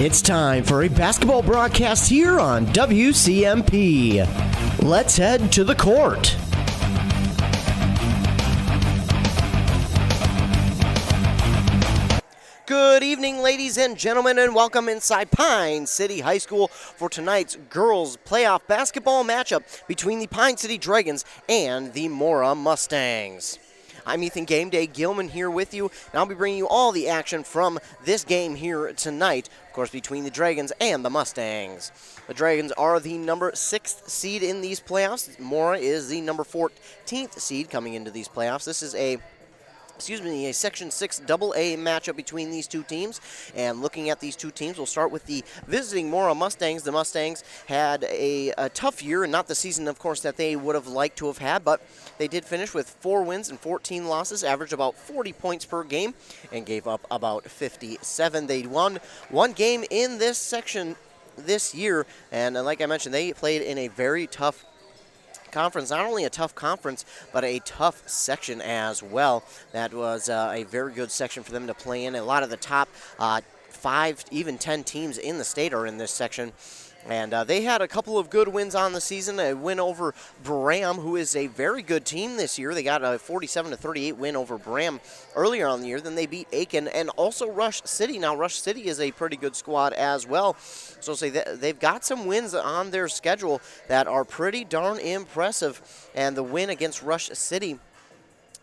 It's time for a basketball broadcast here on WCMP. Let's head to the court. Good evening, ladies and gentlemen, and welcome inside Pine City High School for tonight's girls playoff basketball matchup between the Pine City Dragons and the Mora Mustangs. I'm Ethan Game Day Gilman here with you, and I'll be bringing you all the action from this game here tonight, of course, between the Dragons and the Mustangs. The Dragons are the number 6th seed in these playoffs. Mora is the number 14th seed coming into these playoffs. This is a Section 6 AA matchup between these two teams. And looking at these two teams, we'll start with the visiting Mora Mustangs. The Mustangs had a tough year, and not the season, of course, that they would have liked to have had, but they did finish with 4 wins and 14 losses, averaged about 40 points per game, and gave up about 57. They won one game in this section this year, and like I mentioned, they played in a very tough conference. Not only a tough conference, but a tough section as well. That was a very good section for them to play in. A lot of the top 5, even 10 teams in the state are in this section. And they had a couple of good wins on the season. A win over Bram, who is a very good team this year. They got a 47-38 win over Bram earlier on the year. Then they beat Aiken and also Rush City. Now, Rush City is a pretty good squad as well. So say they've got some wins on their schedule that are pretty darn impressive. And the win against Rush City,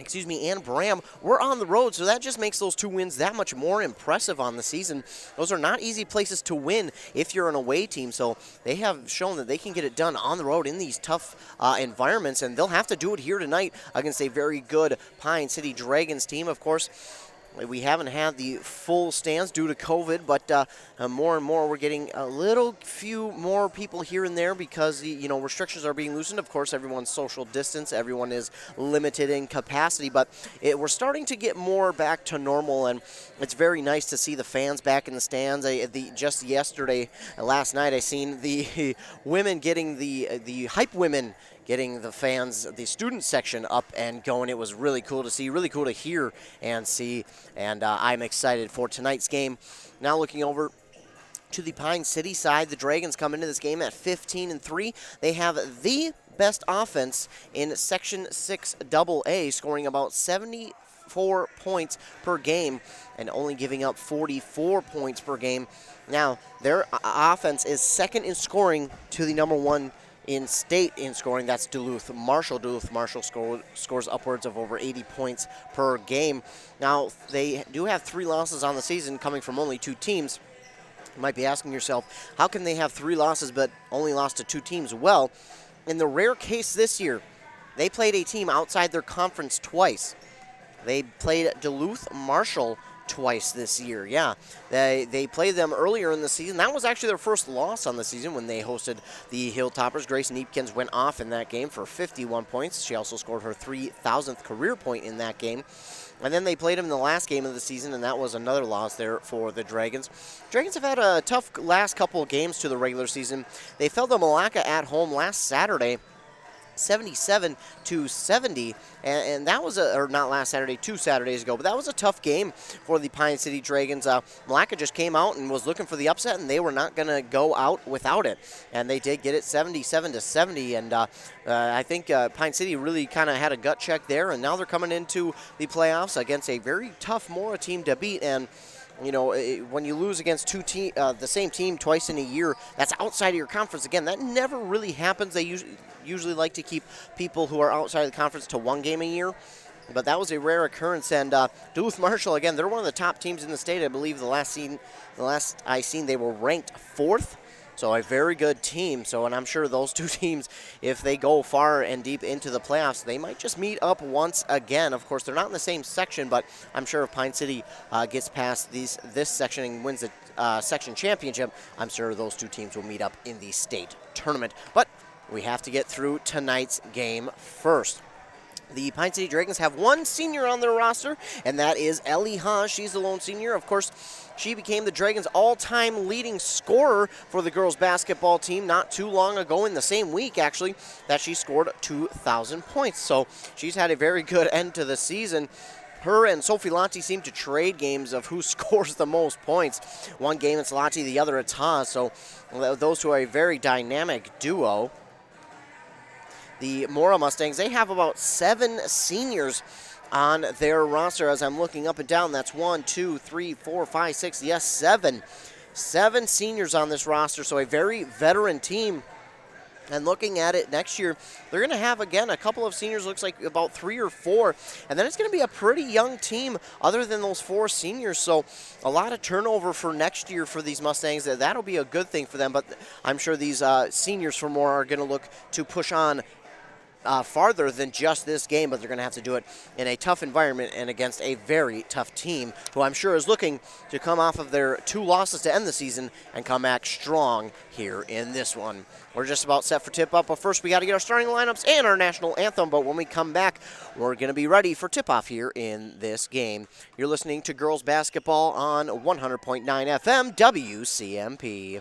and Bram were on the road, so that just makes those 2 wins that much more impressive on the season. Those are not easy places to win if you're an away team, so they have shown that they can get it done on the road in these tough environments, and they'll have to do it here tonight against a very good Pine City Dragons team. Of course, we haven't had the full stands due to COVID, but more and more we're getting a little few more people here and there because, restrictions are being loosened. Of course, everyone's social distance, everyone is limited in capacity, but we're starting to get more back to normal, and it's very nice to see the fans back in the stands. Just yesterday, last night, I seen the women getting the hype women getting the fans, the student section up and going. It was really cool to see, really cool to hear and see, and I'm excited for tonight's game. Now looking over to the Pine City side, the Dragons come into this game at 15-3. They have the best offense in Section 6 AA, scoring about 74 points per game and only giving up 44 points per game. Now, their offense is second in scoring to the number 1 in state in scoring. That's Duluth Marshall. Duluth Marshall scores upwards of over 80 points per game. Now, they do have 3 losses on the season coming from only 2 teams. You might be asking yourself, how can they have 3 losses but only lost to 2 teams? Well, in the rare case this year, they played a team outside their conference twice. They played Duluth Marshall twice this year. Yeah, they played them earlier in the season. That was actually their first loss on the season when they hosted the Hilltoppers. Grace Neepkins went off in that game for 51 points. She also scored her 3,000th career point in that game. And then they played them in the last game of the season, and that was another loss there for the Dragons. Dragons have had a tough last couple of games to the regular season. They fell to Malacca at home last Saturday, 77-70, and that was not last Saturday, 2 Saturdays ago, but that was a tough game for the Pine City Dragons. Malacca just came out and was looking for the upset, and they were not going to go out without it, and they did get it 77-70, and I think Pine City really kind of had a gut check there, and now they're coming into the playoffs against a very tough Mora team to beat. And when you lose against the same team twice in a year, that's outside of your conference. Again, that never really happens. They usually like to keep people who are outside of the conference to 1 game a year, but that was a rare occurrence. And Duluth Marshall, again, they're one of the top teams in the state. I believe the last I seen, they were ranked 4th. So a very good team. And I'm sure those 2 teams, if they go far and deep into the playoffs, they might just meet up once again. Of course, they're not in the same section, but I'm sure if Pine City gets past this section and wins the section championship, I'm sure those 2 teams will meet up in the state tournament. But we have to get through tonight's game first. The Pine City Dragons have 1 senior on their roster, and that is Ellie Haas. She's the lone senior. Of course, she became the Dragons' all-time leading scorer for the girls' basketball team not too long ago, in the same week, actually, that she scored 2,000 points. So she's had a very good end to the season. Her and Sophie Lanti seem to trade games of who scores the most points. One game it's Lanti, the other it's Haas. So those two are a very dynamic duo. The Mora Mustangs, they have about 7 seniors on their roster as I'm looking up and down. That's 1, 2, 3, 4, 5, 6, yes, 7. 7 seniors on this roster, so a very veteran team. And looking at it next year, they're going to have, again, a couple of seniors, looks like about 3 or 4. And then it's going to be a pretty young team other than those 4 seniors. So a lot of turnover for next year for these Mustangs. That'll be a good thing for them. But I'm sure these seniors for Mora are going to look to push on farther than just this game, but they're going to have to do it in a tough environment and against a very tough team who I'm sure is looking to come off of their 2 losses to end the season and come back strong here in this one. We're just about set for tip-off, but first we got to get our starting lineups and our national anthem, but when we come back, we're going to be ready for tip-off here in this game. You're listening to girls basketball on 100.9 FM WCMP.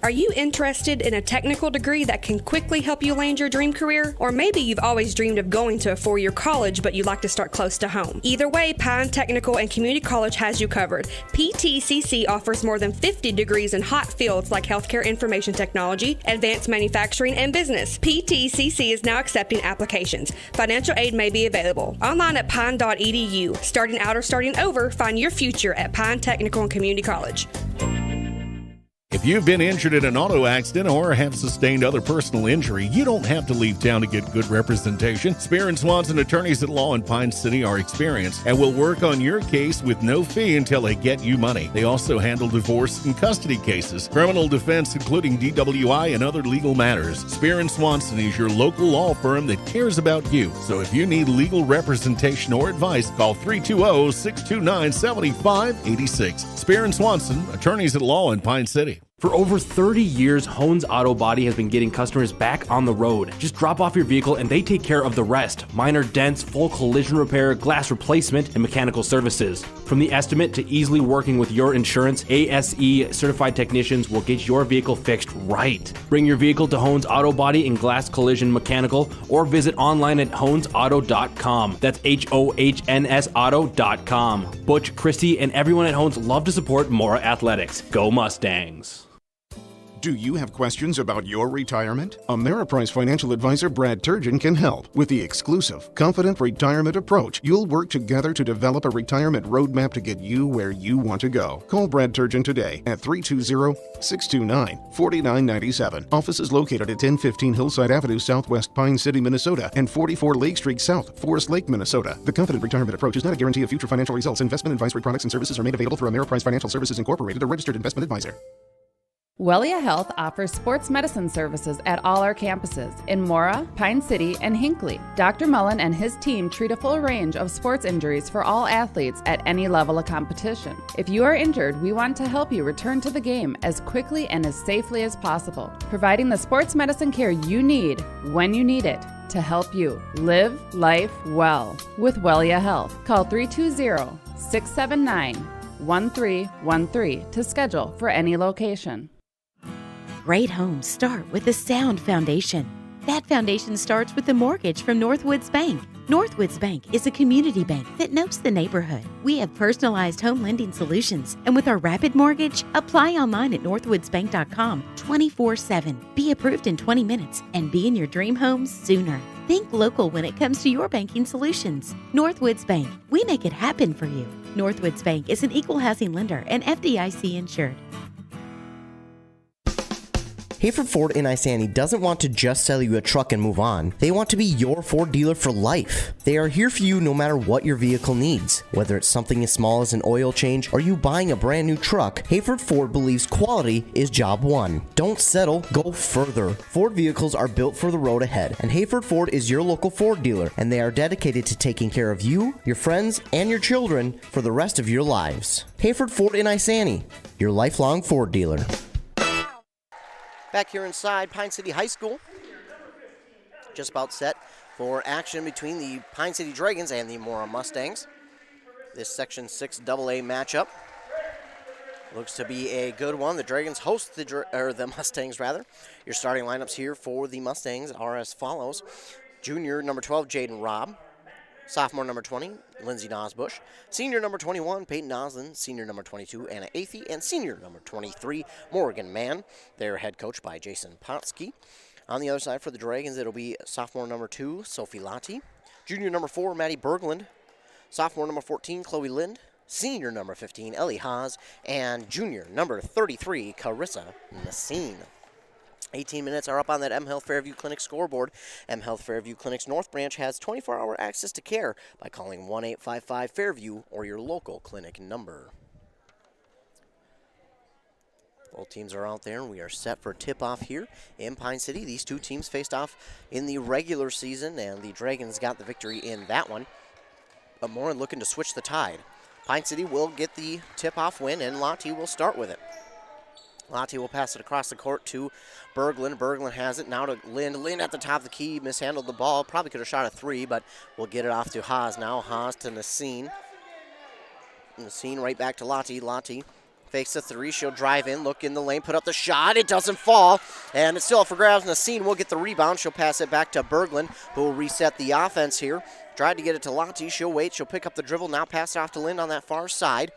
Are you interested in a technical degree that can quickly help you land your dream career? Or maybe you've always dreamed of going to a 4-year college, but you'd like to start close to home. Either way, Pine Technical and Community College has you covered. PTCC offers more than 50 degrees in hot fields like healthcare information technology, advanced manufacturing, and business. PTCC is now accepting applications. Financial aid may be available. Online at pine.edu. Starting out or starting over, find your future at Pine Technical and Community College. If you've been injured in an auto accident or have sustained other personal injury, you don't have to leave town to get good representation. Spear & Swanson attorneys at law in Pine City are experienced and will work on your case with no fee until they get you money. They also handle divorce and custody cases, criminal defense, including DWI and other legal matters. Spear & Swanson is your local law firm that cares about you. So if you need legal representation or advice, call 320-629-7586. Spear & Swanson, attorneys at law in Pine City. For over 30 years, Hones Auto Body has been getting customers back on the road. Just drop off your vehicle and they take care of the rest. Minor dents, full collision repair, glass replacement, and mechanical services. From the estimate to easily working with your insurance, ASE certified technicians will get your vehicle fixed right. Bring your vehicle to Hones Auto Body and Glass Collision Mechanical or visit online at honesauto.com. That's HOHNS auto.com. Butch, Christy, and everyone at Hones love to support Mora Athletics. Go Mustangs. Do you have questions about your retirement? Ameriprise financial advisor Brad Turgeon can help. With the exclusive Confident Retirement Approach, you'll work together to develop a retirement roadmap to get you where you want to go. Call Brad Turgeon today at 320-629-4997. Office is located at 1015 Hillside Avenue, Southwest Pine City, Minnesota, and 44 Lake Street South, Forest Lake, Minnesota. The Confident Retirement Approach is not a guarantee of future financial results. Investment advisory products and services are made available through Ameriprise Financial Services Incorporated, a registered investment advisor. Wellia Health offers sports medicine services at all our campuses in Mora, Pine City, and Hinckley. Dr. Mullen and his team treat a full range of sports injuries for all athletes at any level of competition. If you are injured, we want to help you return to the game as quickly and as safely as possible, providing the sports medicine care you need when you need it to help you live life well with Wellia Health. Call 320-679-1313 to schedule for any location. Great homes start with a sound foundation. That foundation starts with a mortgage from Northwoods Bank. Northwoods Bank is a community bank that knows the neighborhood. We have personalized home lending solutions, and with our Rapid Mortgage, apply online at northwoodsbank.com 24/7. Be approved in 20 minutes and be in your dream home sooner. Think local when it comes to your banking solutions. Northwoods Bank, we make it happen for you. Northwoods Bank is an equal housing lender and FDIC insured. Hayford Ford in Isani doesn't want to just sell you a truck and move on. They want to be your Ford dealer for life. They are here for you no matter what your vehicle needs. Whether it's something as small as an oil change or you buying a brand new truck, Hayford Ford believes quality is job one. Don't settle, go further. Ford vehicles are built for the road ahead, and Hayford Ford is your local Ford dealer, and they are dedicated to taking care of you, your friends, and your children for the rest of your lives. Hayford Ford in Isani, your lifelong Ford dealer. Back here inside Pine City High School, just about set for action between the Pine City Dragons and the Mora Mustangs. This Section 6 AA matchup looks to be a good one. The Dragons host the Mustangs rather. Your starting lineups here for the Mustangs are as follows: junior number 12 Jaden Robb, Sophomore number 20, Lindsay Nosbush. Senior number 21, Peyton Oslin. Senior number 22, Anna Athey. And senior number 23, Morgan Mann. They're head coached by Jason Potsky. On the other side for the Dragons, it'll be sophomore number 2, Sophie Lottie. Junior number 4, Maddie Berglund. Sophomore number 14, Chloe Lind. Senior number 15, Ellie Haas. And junior number 33, Carissa Nassine. 18 minutes are up on that M Health Fairview Clinic scoreboard. M Health Fairview Clinic's North Branch has 24-hour access to care by calling 1-855-FAIRVIEW or your local clinic number. Both teams are out there, and we are set for tip-off here in Pine City. These two teams faced off in the regular season, and the Dragons got the victory in that one. But Mora looking to switch the tide. Pine City will get the tip-off win, and Lottie will start with it. Lottie will pass it across the court to Berglund. Berglund has it now to Lind. Lind at the top of the key, mishandled the ball. Probably could have shot a 3, but we'll get it off to Haas now. Haas to Nassine. Nassine right back to Lottie. Lottie fakes the 3. She'll drive in, look in the lane, put up the shot. It doesn't fall, and it's still up for grabs. Nassine will get the rebound. She'll pass it back to Berglund, who will reset the offense here. Tried to get it to Lottie. She'll wait. She'll pick up the dribble. Now pass it off to Lind on that far side.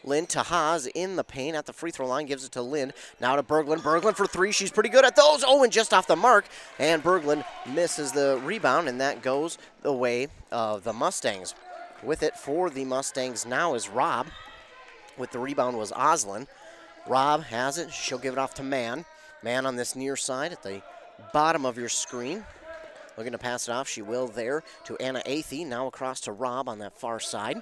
Lind to Haas in the paint at the free throw line, gives it to Lind. Now to Berglund. Berglund for 3. She's pretty good at those. Oh, and just off the mark. And Berglund misses the rebound, and that goes the way of the Mustangs. With it for the Mustangs now is Robb. With the rebound was Oslin. Robb has it. She'll give it off to Mann. Mann on this near side at the bottom of your screen. Looking to pass it off. She will there to Anna Athey. Now across to Robb on that far side.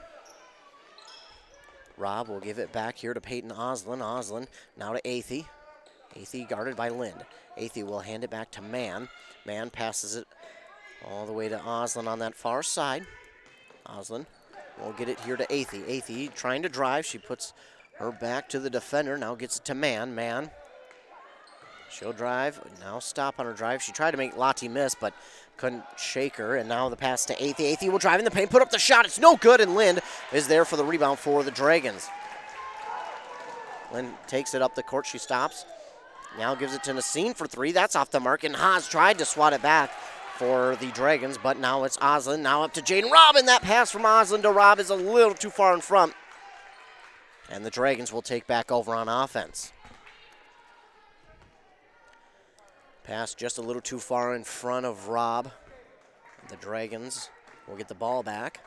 Robb will give it back here to Peyton Oslin. Oslin now to Athey. Athey guarded by Lind. Athey will hand it back to Mann. Mann passes it all the way to Oslin on that far side. Oslin will get it here to Athey. Athey trying to drive. She puts her back to the defender. Now gets it to Mann. Mann. She'll drive. Now stop on her drive. She tried to make Lottie miss, but couldn't shake her. And now the pass to Athey. Athey will drive in the paint, put up the shot. It's no good, and Lind is there for the rebound for the Dragons. Lind takes it up the court. She stops. Now gives it to Nassine for 3. That's off the mark, and Haas tried to swat it back for the Dragons, but now it's Oslin. Now up to Jaden Robb, and that pass from Oslin to Robb is a little too far in front. And the Dragons will take back over on offense. Pass just a little too far in front of Robb. The Dragons will get the ball back.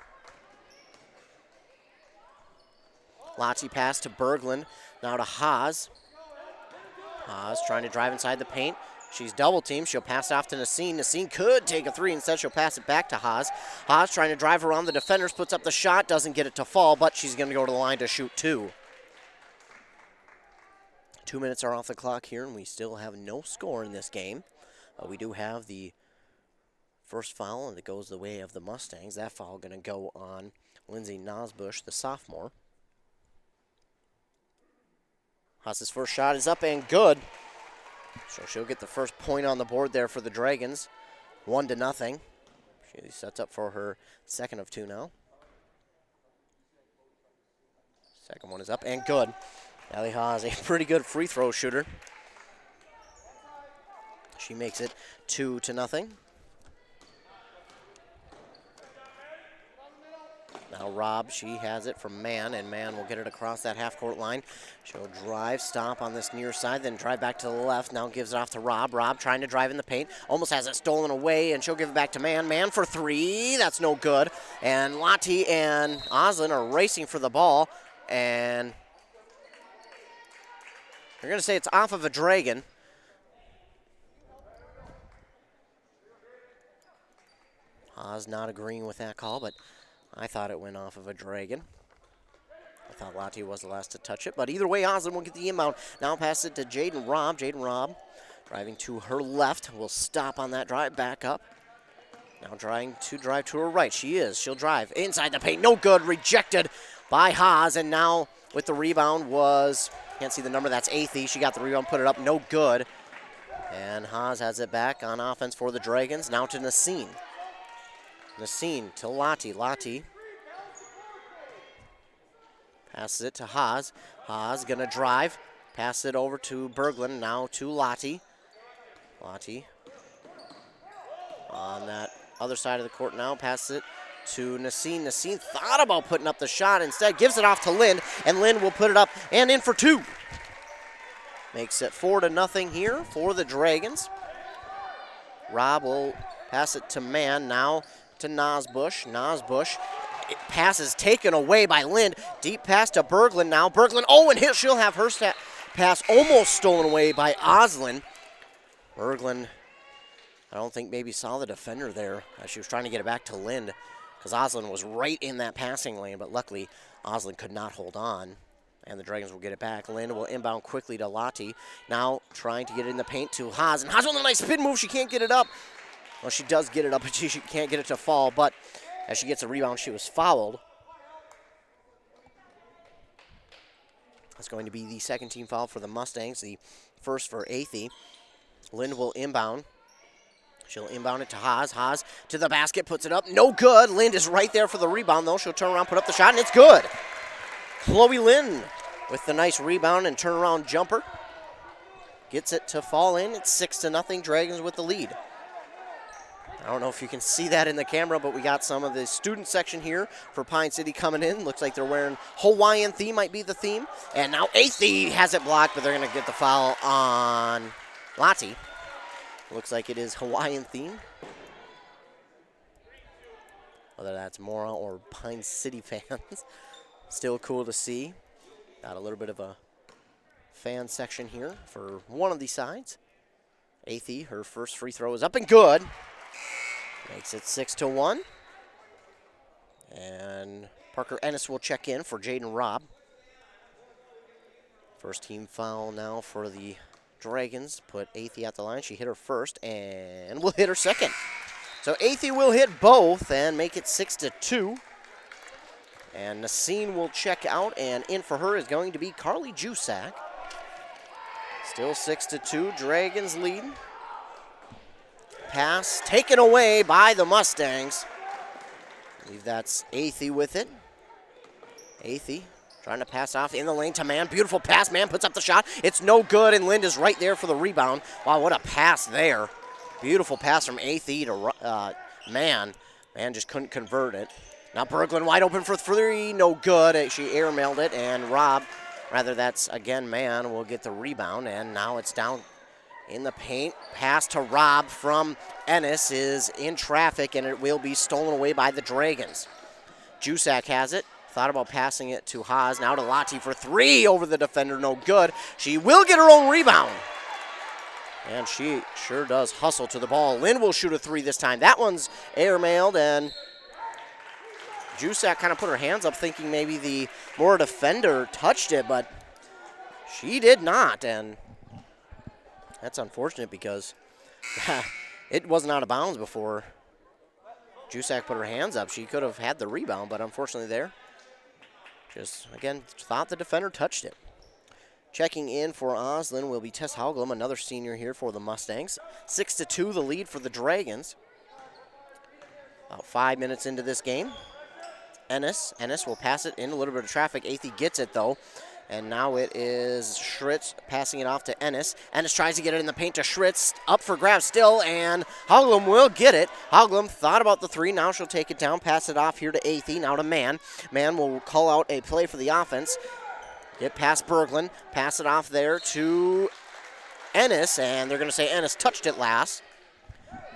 Lottie pass to Berglund. Now to Haas. Haas trying to drive inside the paint. She's double teamed. She'll pass it off to Nassine. Nassine could take a 3. Instead, she'll pass it back to Haas. Haas trying to drive around the defenders. Puts up the shot. Doesn't get it to fall, but she's going to go to the line to shoot 2. 2 minutes are off the clock here, and we still have no score in this game. We do have the first foul, and it goes the way of the Mustangs. That foul going to go on Lindsay Nosbush, the sophomore. Haas's first shot is up and good. So she'll get the first point on the board there for the Dragons. 1-0. She sets up for her second of 2 now. Second one is up and good. Ellie Haas, a pretty good free throw shooter. She makes it 2-0. Now Robb, she has it from Mann, and Mann will get it across that half-court line. She'll drive, stop on this near side, then drive back to the left. Now gives it off to Robb. Robb trying to drive in the paint. Almost has it stolen away, and she'll give it back to Mann. Mann for 3. That's no good. And Lottie and Oslin are racing for the ball, and they're going to say it's off of a Dragon. Haas not agreeing with that call, but I thought it went off of a Dragon. I thought Lottie was the last to touch it, but either way, Oslin will get the inbound. Now pass it to Jaden Robb. Jaden Robb driving to her left. Will stop on that drive, back up. Now trying to drive to her right. She is. She'll drive inside the paint. No good. Rejected by Haas, and now with the rebound was, can't see the number, that's Athey. She got the rebound, put it up, no good. And Haas has it back on offense for the Dragons. Now to Nassine. Nassine to Lottie. Lottie passes it to Haas. Haas gonna drive. Pass it over to Berglund. Now to Lottie. Lottie on that other side of the court now. Passes it to Nassim. Nassim thought about putting up the shot. Instead, gives it off to Lind, and Lind will put it up and in for 2. Makes it 4-0 here for the Dragons. Rob will pass it to Mann, now to Nosbush. Nosbush, pass is taken away by Lind. Deep pass to Berglund now. Berglund, and she'll have her pass almost stolen away by Oslin. Berglund, I don't think maybe saw the defender there. She was trying to get it back to Lind because Oslin was right in that passing lane, but luckily Oslin could not hold on. And the Dragons will get it back. Lind will inbound quickly to Lottie. Now trying to get it in the paint to Haas. And Haas with a nice spin move. She can't get it up. Well, she does get it up, but she can't get it to fall. But as she gets a rebound, she was fouled. That's going to be the second team foul for the Mustangs, the first for Athey. Lind will inbound. She'll inbound it to Haas. Haas to the basket, puts it up. No good. Lind is right there for the rebound, though. She'll turn around, put up the shot, and it's good. Chloe Lind with the nice rebound and turnaround jumper. Gets it to fall in. It's 6-0, Dragons with the lead. I don't know if you can see that in the camera, but we got some of the student section here for Pine City coming in. Looks like they're wearing Hawaiian theme, might be the theme. And now Athey has it blocked, but they're going to get the foul on Lottie. Looks like it is Hawaiian theme. Whether that's Mora or Pine City fans. Still cool to see. Got a little bit of a fan section here for one of these sides. Athey, her first free throw is up and good. Makes it 6-1. And Parker Ennis will check in for Jaden Robb. First team foul now for the Dragons. Put Athey at the line. She hit her first and will hit her second. So Athey will hit both and make it 6-2. And Nassim will check out, and in for her is going to be Carly Jusak. Still 6-2, Dragons lead. Pass taken away by the Mustangs. I believe that's Athey with it. Athey trying to pass off in the lane to Mann. Beautiful pass. Mann puts up the shot. It's no good, and Lind is right there for the rebound. Wow, what a pass there. Beautiful pass from Athey to Mann. Mann just couldn't convert it. Now Berglund wide open for 3, no good. She airmailed it, and that's again Mann, will get the rebound, and now it's down in the paint. Pass to Robb from Ennis is in traffic, and it will be stolen away by the Dragons. Jusak has it. Thought about passing it to Haas. Now to Lottie for 3 over the defender, no good. She will get her own rebound. And she sure does hustle to the ball. Lind will shoot a 3 this time. That one's airmailed, and Jusak kind of put her hands up thinking maybe the Mora defender touched it, but she did not, and that's unfortunate because it wasn't out of bounds before Jusak put her hands up. She could have had the rebound, but unfortunately there, just, again, thought the defender touched it. Checking in for Oslin will be Tess Hauglum, another senior here for the Mustangs. 6-2, the lead for the Dragons. About 5 minutes into this game. Ennis will pass it in a little bit of traffic. Athey gets it, though. And now it is Schritz passing it off to Ennis. Ennis tries to get it in the paint to Schritz. Up for grabs still, and Hauglum will get it. Hauglum thought about the 3. Now she'll take it down, pass it off here to Athey. Now to Mann. Mann will call out a play for the offense. Get past Berglund. Pass it off there to Ennis, and they're going to say Ennis touched it last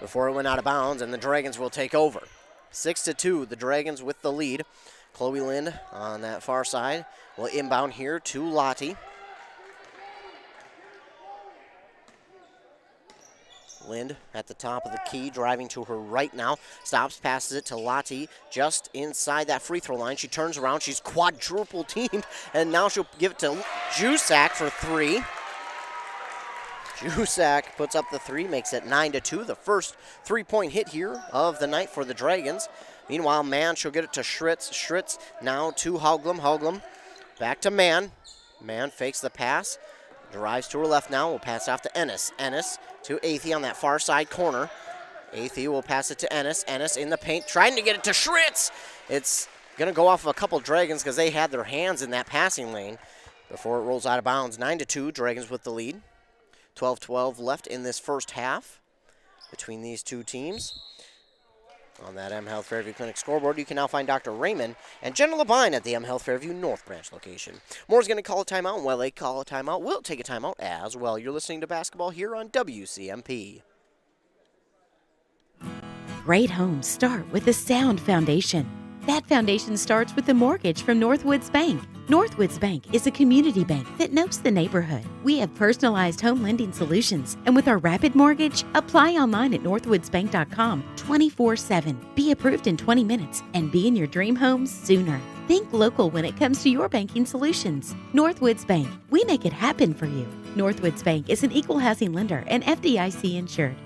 before it went out of bounds, and the Dragons will take over. 6-2, the Dragons with the lead. Chloe Lind on that far side will inbound here to Lottie. Lind at the top of the key, driving to her right now. Stops, passes it to Lottie just inside that free throw line. She turns around, she's quadruple teamed, and now she'll give it to Jusak for 3. Jusak puts up the 3, makes it 9-2, the first 3-point hit here of the night for the Dragons. Meanwhile, Mann, she'll get it to Schritz. Schritz now to Hauglum. Hauglum back to Mann. Mann fakes the pass, drives to her left now, will pass off to Ennis. Ennis to Athey on that far side corner. Athey will pass it to Ennis. Ennis in the paint, trying to get it to Schritz. It's going to go off of a couple Dragons because they had their hands in that passing lane before it rolls out of bounds. 9-2, Dragons with the lead. 12-12 left in this first half between these two teams. On that M Health Fairview Clinic scoreboard, you can now find Dr. Raymond and Jenna Labine at the M Health Fairview North Branch location. Moore's going to call a timeout, and while they call a timeout, we'll take a timeout as well. You're listening to basketball here on WCMP. Great homes start with a sound foundation. That foundation starts with the mortgage from Northwoods Bank. Northwoods Bank is a community bank that knows the neighborhood. We have personalized home lending solutions, and with our rapid mortgage, apply online at northwoodsbank.com 24/7. Be approved in 20 minutes and be in your dream home sooner. Think local when it comes to your banking solutions. Northwoods Bank, we make it happen for you. Northwoods Bank is an equal housing lender and FDIC insured.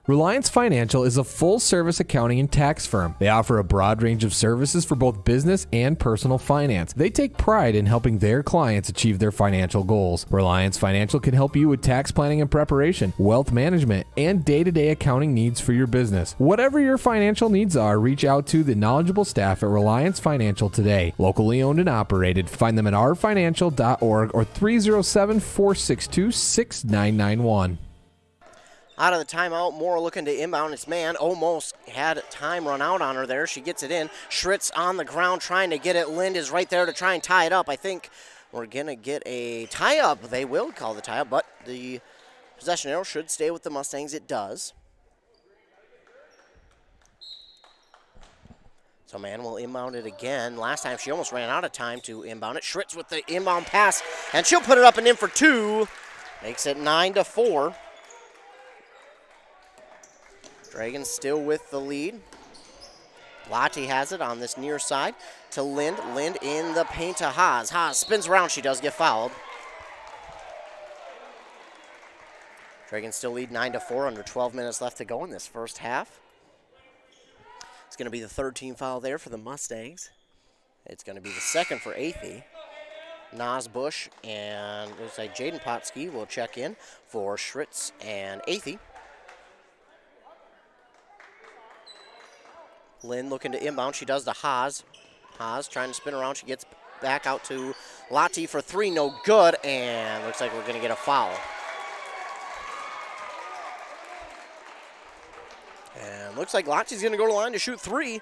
Reliance Financial is a full-service accounting and tax firm. They offer a broad range of services for both business and personal finance. They take pride in helping their clients achieve their financial goals. Reliance Financial can help you with tax planning and preparation, wealth management, and day-to-day accounting needs for your business. Whatever your financial needs are, reach out to the knowledgeable staff at Reliance Financial today. Locally owned and operated. Find them at rfinancial.org or 307-462-6991. Out of the timeout, Mora looking to inbound. It's man, almost had time run out on her there. She gets it in. Schritz on the ground trying to get it. Lind is right there to try and tie it up. I think we're going to get a tie-up. They will call the tie-up, but the possession arrow should stay with the Mustangs. It does. So man will inbound it again. Last time she almost ran out of time to inbound it. Schritz with the inbound pass, and she'll put it up and in for two. Makes it 9-4. Dragons still with the lead. Lottie has it on this near side to Lind. Lind in the paint to Haas. Haas spins around. She does get fouled. Dragons still lead 9-4, under 12 minutes left to go in this first half. It's going to be the third team foul there for the Mustangs. It's going to be the second for Athey. Nas Bush and looks like Jaden Potsky will check in for Schritz and Athey. Lynn looking to inbound. She does to Haas. Haas trying to spin around. She gets back out to Lottie for three. No good. And looks like we're going to get a foul. And looks like Lottie's going to go to the line to shoot three.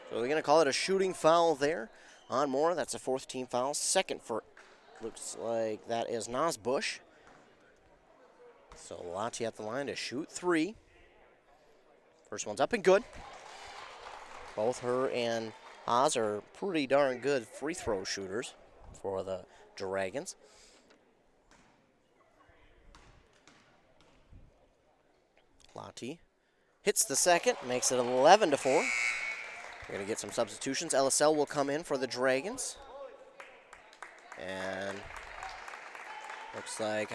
So they're going to call it a shooting foul there on Mora. That's a fourth team foul. Second for, looks like that is Nas Bush. So Lottie at the line to shoot three. First one's up and good. Both her and Haas are pretty darn good free throw shooters for the Dragons. Lottie hits the second, makes it 11-4. We're going to get some substitutions. LSL will come in for the Dragons. And looks like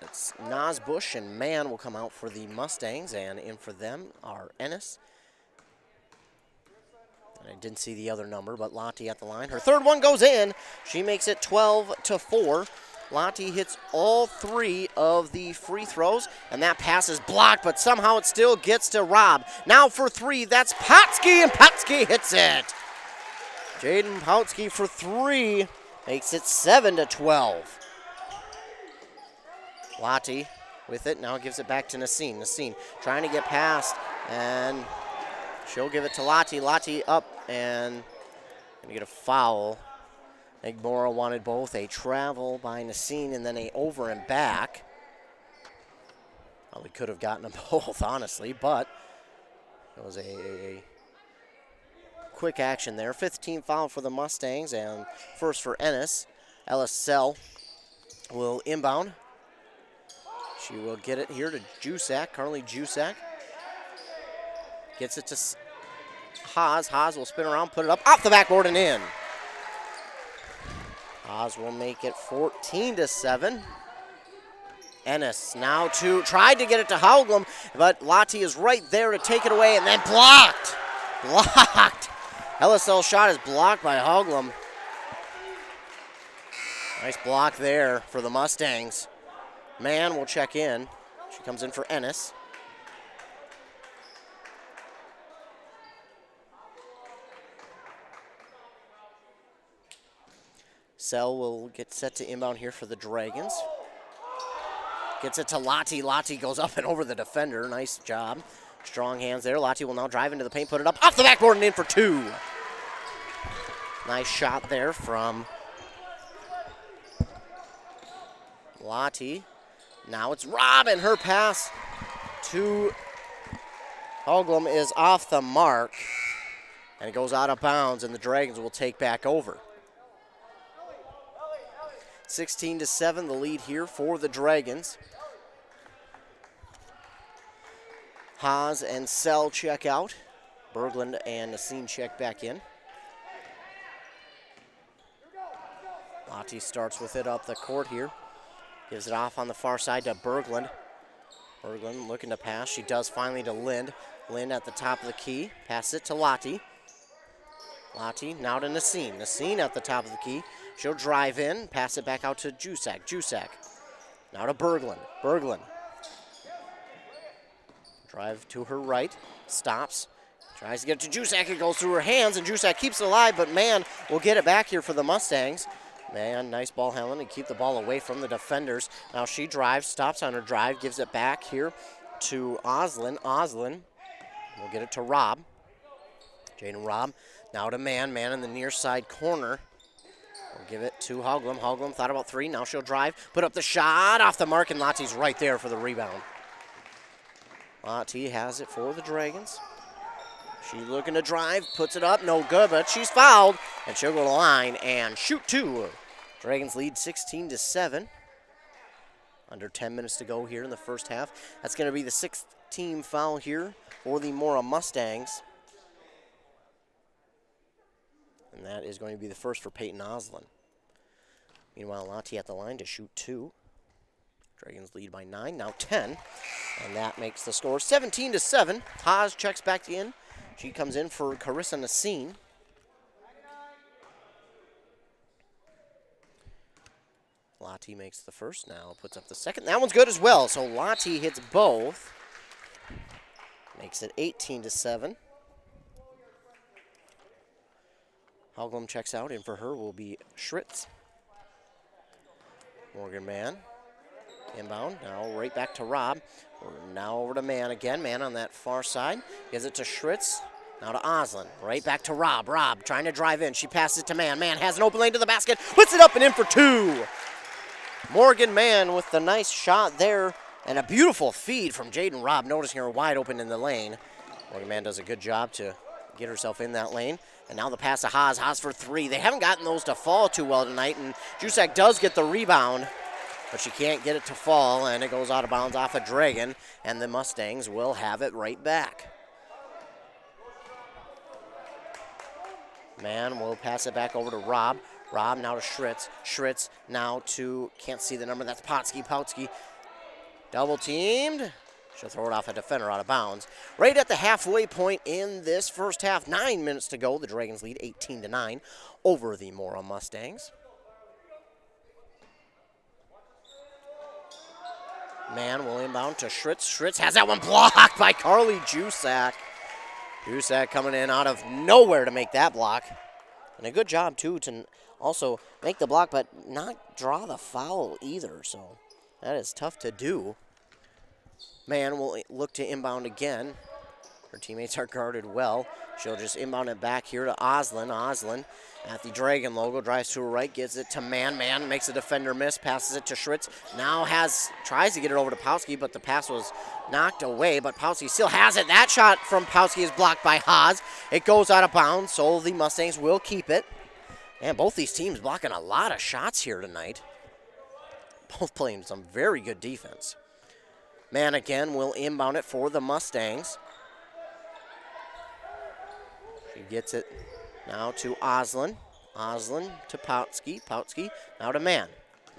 it's Nas Bush and Mann will come out for the Mustangs, and in for them are Ennis. I didn't see the other number, but Lottie at the line. Her third one goes in. She makes it 12-4. Lottie hits all three of the free throws, and that pass is blocked, but somehow it still gets to Rob. Now for three, that's Potsky, and Potsky hits it. Jaden Potsky for three makes it 7-12. Lottie with it, now gives it back to Nassim. Nassim trying to get past, and she'll give it to Lottie. Lottie up and gonna get a foul. I think Mora wanted both a travel by Nassim and then a over and back. Probably could have gotten them both, honestly, but it was a quick action there. Fifth team foul for the Mustangs and first for Ennis. LSL will inbound. She will get it here to Jusak, Carly Jusak. Gets it to Haas. Haas will spin around, put it up, off the backboard and in. Haas will make it 14-7. Ennis now tried to get it to Hauglam, but Lottie is right there to take it away and then blocked. Blocked. LSL shot is blocked by Hauglam. Nice block there for the Mustangs. Mann will check in. She comes in for Ennis. Sell will get set to inbound here for the Dragons. Gets it to Lottie. Lottie goes up and over the defender. Nice job Strong hands there. Lottie will now drive into the paint, put it up off the backboard and in for two. Nice shot there from Lottie. Now it's Robin. Her pass to Hoglum is off the mark. And it goes out of bounds, and the Dragons will take back over. 16-7, the lead here for the Dragons. Haas and Sell check out. Berglund and Nassim check back in. Lottie starts with it up the court here. Gives it off on the far side to Berglund. Berglund looking to pass. She does finally to Lind. Lind at the top of the key. Passes it to Lottie. Lottie now to Nassim. Nassim at the top of the key. She'll drive in, pass it back out to Jusak. Jusak now to Berglund. Berglund. Drive to her right. Stops. Tries to get it to Jusak. It goes through her hands, and Jusak keeps it alive, but Mann will get it back here for the Mustangs. Mann, nice ball handling to keep the ball away from the defenders. Now she drives, stops on her drive, gives it back here to Oslin. Oslin will get it to Robb. Jaden Robb now to Mann. Mann in the near side corner. We'll give it to Hoglum. Hoglum thought about three. Now she'll drive. Put up the shot off the mark, and Lottie's right there for the rebound. Lottie has it for the Dragons. She's looking to drive. Puts it up. No good, but she's fouled. And she'll go to the line and shoot two. Dragons lead 16-7. Under 10 minutes to go here in the first half. That's going to be the sixth team foul here for the Mora Mustangs. And that is going to be the first for Peyton Oslin. Meanwhile, Lottie at the line to shoot two. Dragons lead by 9, now 10. And that makes the score 17-7. Haas checks back in. She comes in for Carissa Nassim. Lottie makes the first now, puts up the second. That one's good as well, so Lottie hits both. Makes it 18-7. Hoglum checks out, and for her will be Schritz. Morgan Mann. Inbound, now right back to Robb. Now over to Mann again. Mann on that far side. Gives it to Schritz. Now to Oslin. Right back to Robb. Robb trying to drive in. She passes it to Mann. Mann has an open lane to the basket. Puts it up and in for two. Morgan Mann with the nice shot there. And a beautiful feed from Jaden Robb, noticing her wide open in the lane. Morgan Mann does a good job to get herself in that lane. And now the pass to Haas. Haas for three. They haven't gotten those to fall too well tonight. And Jusak does get the rebound, but she can't get it to fall. And it goes out of bounds off a Dragon. And the Mustangs will have it right back. Mann will pass it back over to Robb. Robb now to Schritz. Schritz now to, can't see the number, that's Potsky. Potsky double teamed. She'll throw it off a defender out of bounds. Right at the halfway point in this first half. 9 minutes to go. The Dragons lead 18-9 over the Mora Mustangs. Mann will inbound to Schritz. Schritz has that one blocked by Carly Jusak. Jusak coming in out of nowhere to make that block. And a good job, too, to also make the block, but not draw the foul either. So that is tough to do. Mann will look to inbound again. Her teammates are guarded well. She'll just inbound it back here to Oslin. Oslin at the Dragon logo, drives to her right, gives it to Mann. Mann makes a defender miss, passes it to Schritz. Now tries to get it over to Powski, but the pass was knocked away. But Powski still has it. That shot from Powski is blocked by Haas. It goes out of bounds, so the Mustangs will keep it. And both these teams blocking a lot of shots here tonight. Both playing some very good defense. Mann again will inbound it for the Mustangs. She gets it now to Oslin. Oslin to Powski. Powski now to Mann.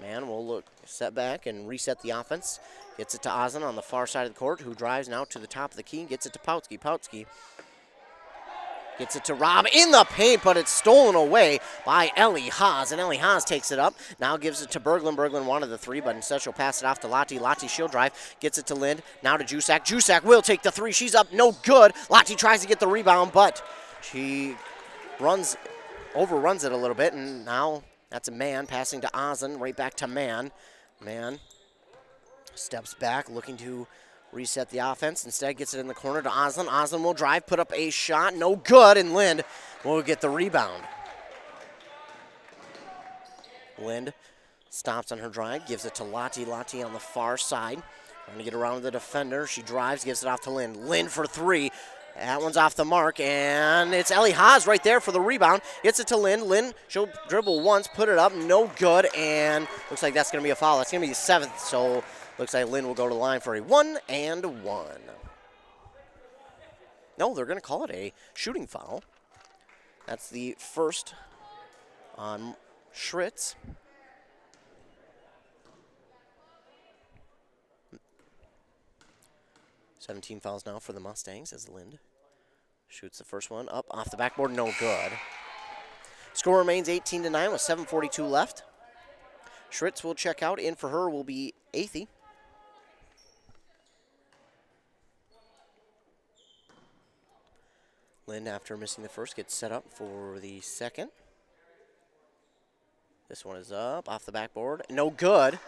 Mann will look, set back and reset the offense. Gets it to Oslin on the far side of the court, who drives now to the top of the key and gets it to Powski. Powski gets it to Robb in the paint, but it's stolen away by Ellie Haas. And Ellie Haas takes it up. Now gives it to Berglund. Berglund wanted the three, but instead she'll pass it off to Lottie. Lottie she'll drive. Gets it to Lind. Now to Jusak. Jusak will take the three. She's up. No good. Lottie tries to get the rebound, but she overruns it a little bit. And now that's a Mann passing to Oslin. Right back to Mann. Mann steps back, looking to reset the offense. Instead, gets it in the corner to Oslin. Oslin will drive, put up a shot. No good, and Lind will get the rebound. Lind stops on her drive, gives it to Lottie. Lottie on the far side. Trying to get around the defender. She drives, gives it off to Lind. Lind for three. That one's off the mark, and it's Ellie Haas right there for the rebound. Gets it to Lind. Lind, she'll dribble once, put it up, no good, and looks like that's going to be a foul. That's going to be the 7th, so looks like Lind will go to the line for a 1-and-1. No, they're going to call it a shooting foul. That's the first on Schritz. $17 fouls now for the Mustangs as Lind shoots the first one up off the backboard, no good. Score remains 18-9 with 7:42 left. Schritz will check out. In for her will be Athey. Lind, after missing the first, gets set up for the second. This one is up off the backboard, no good.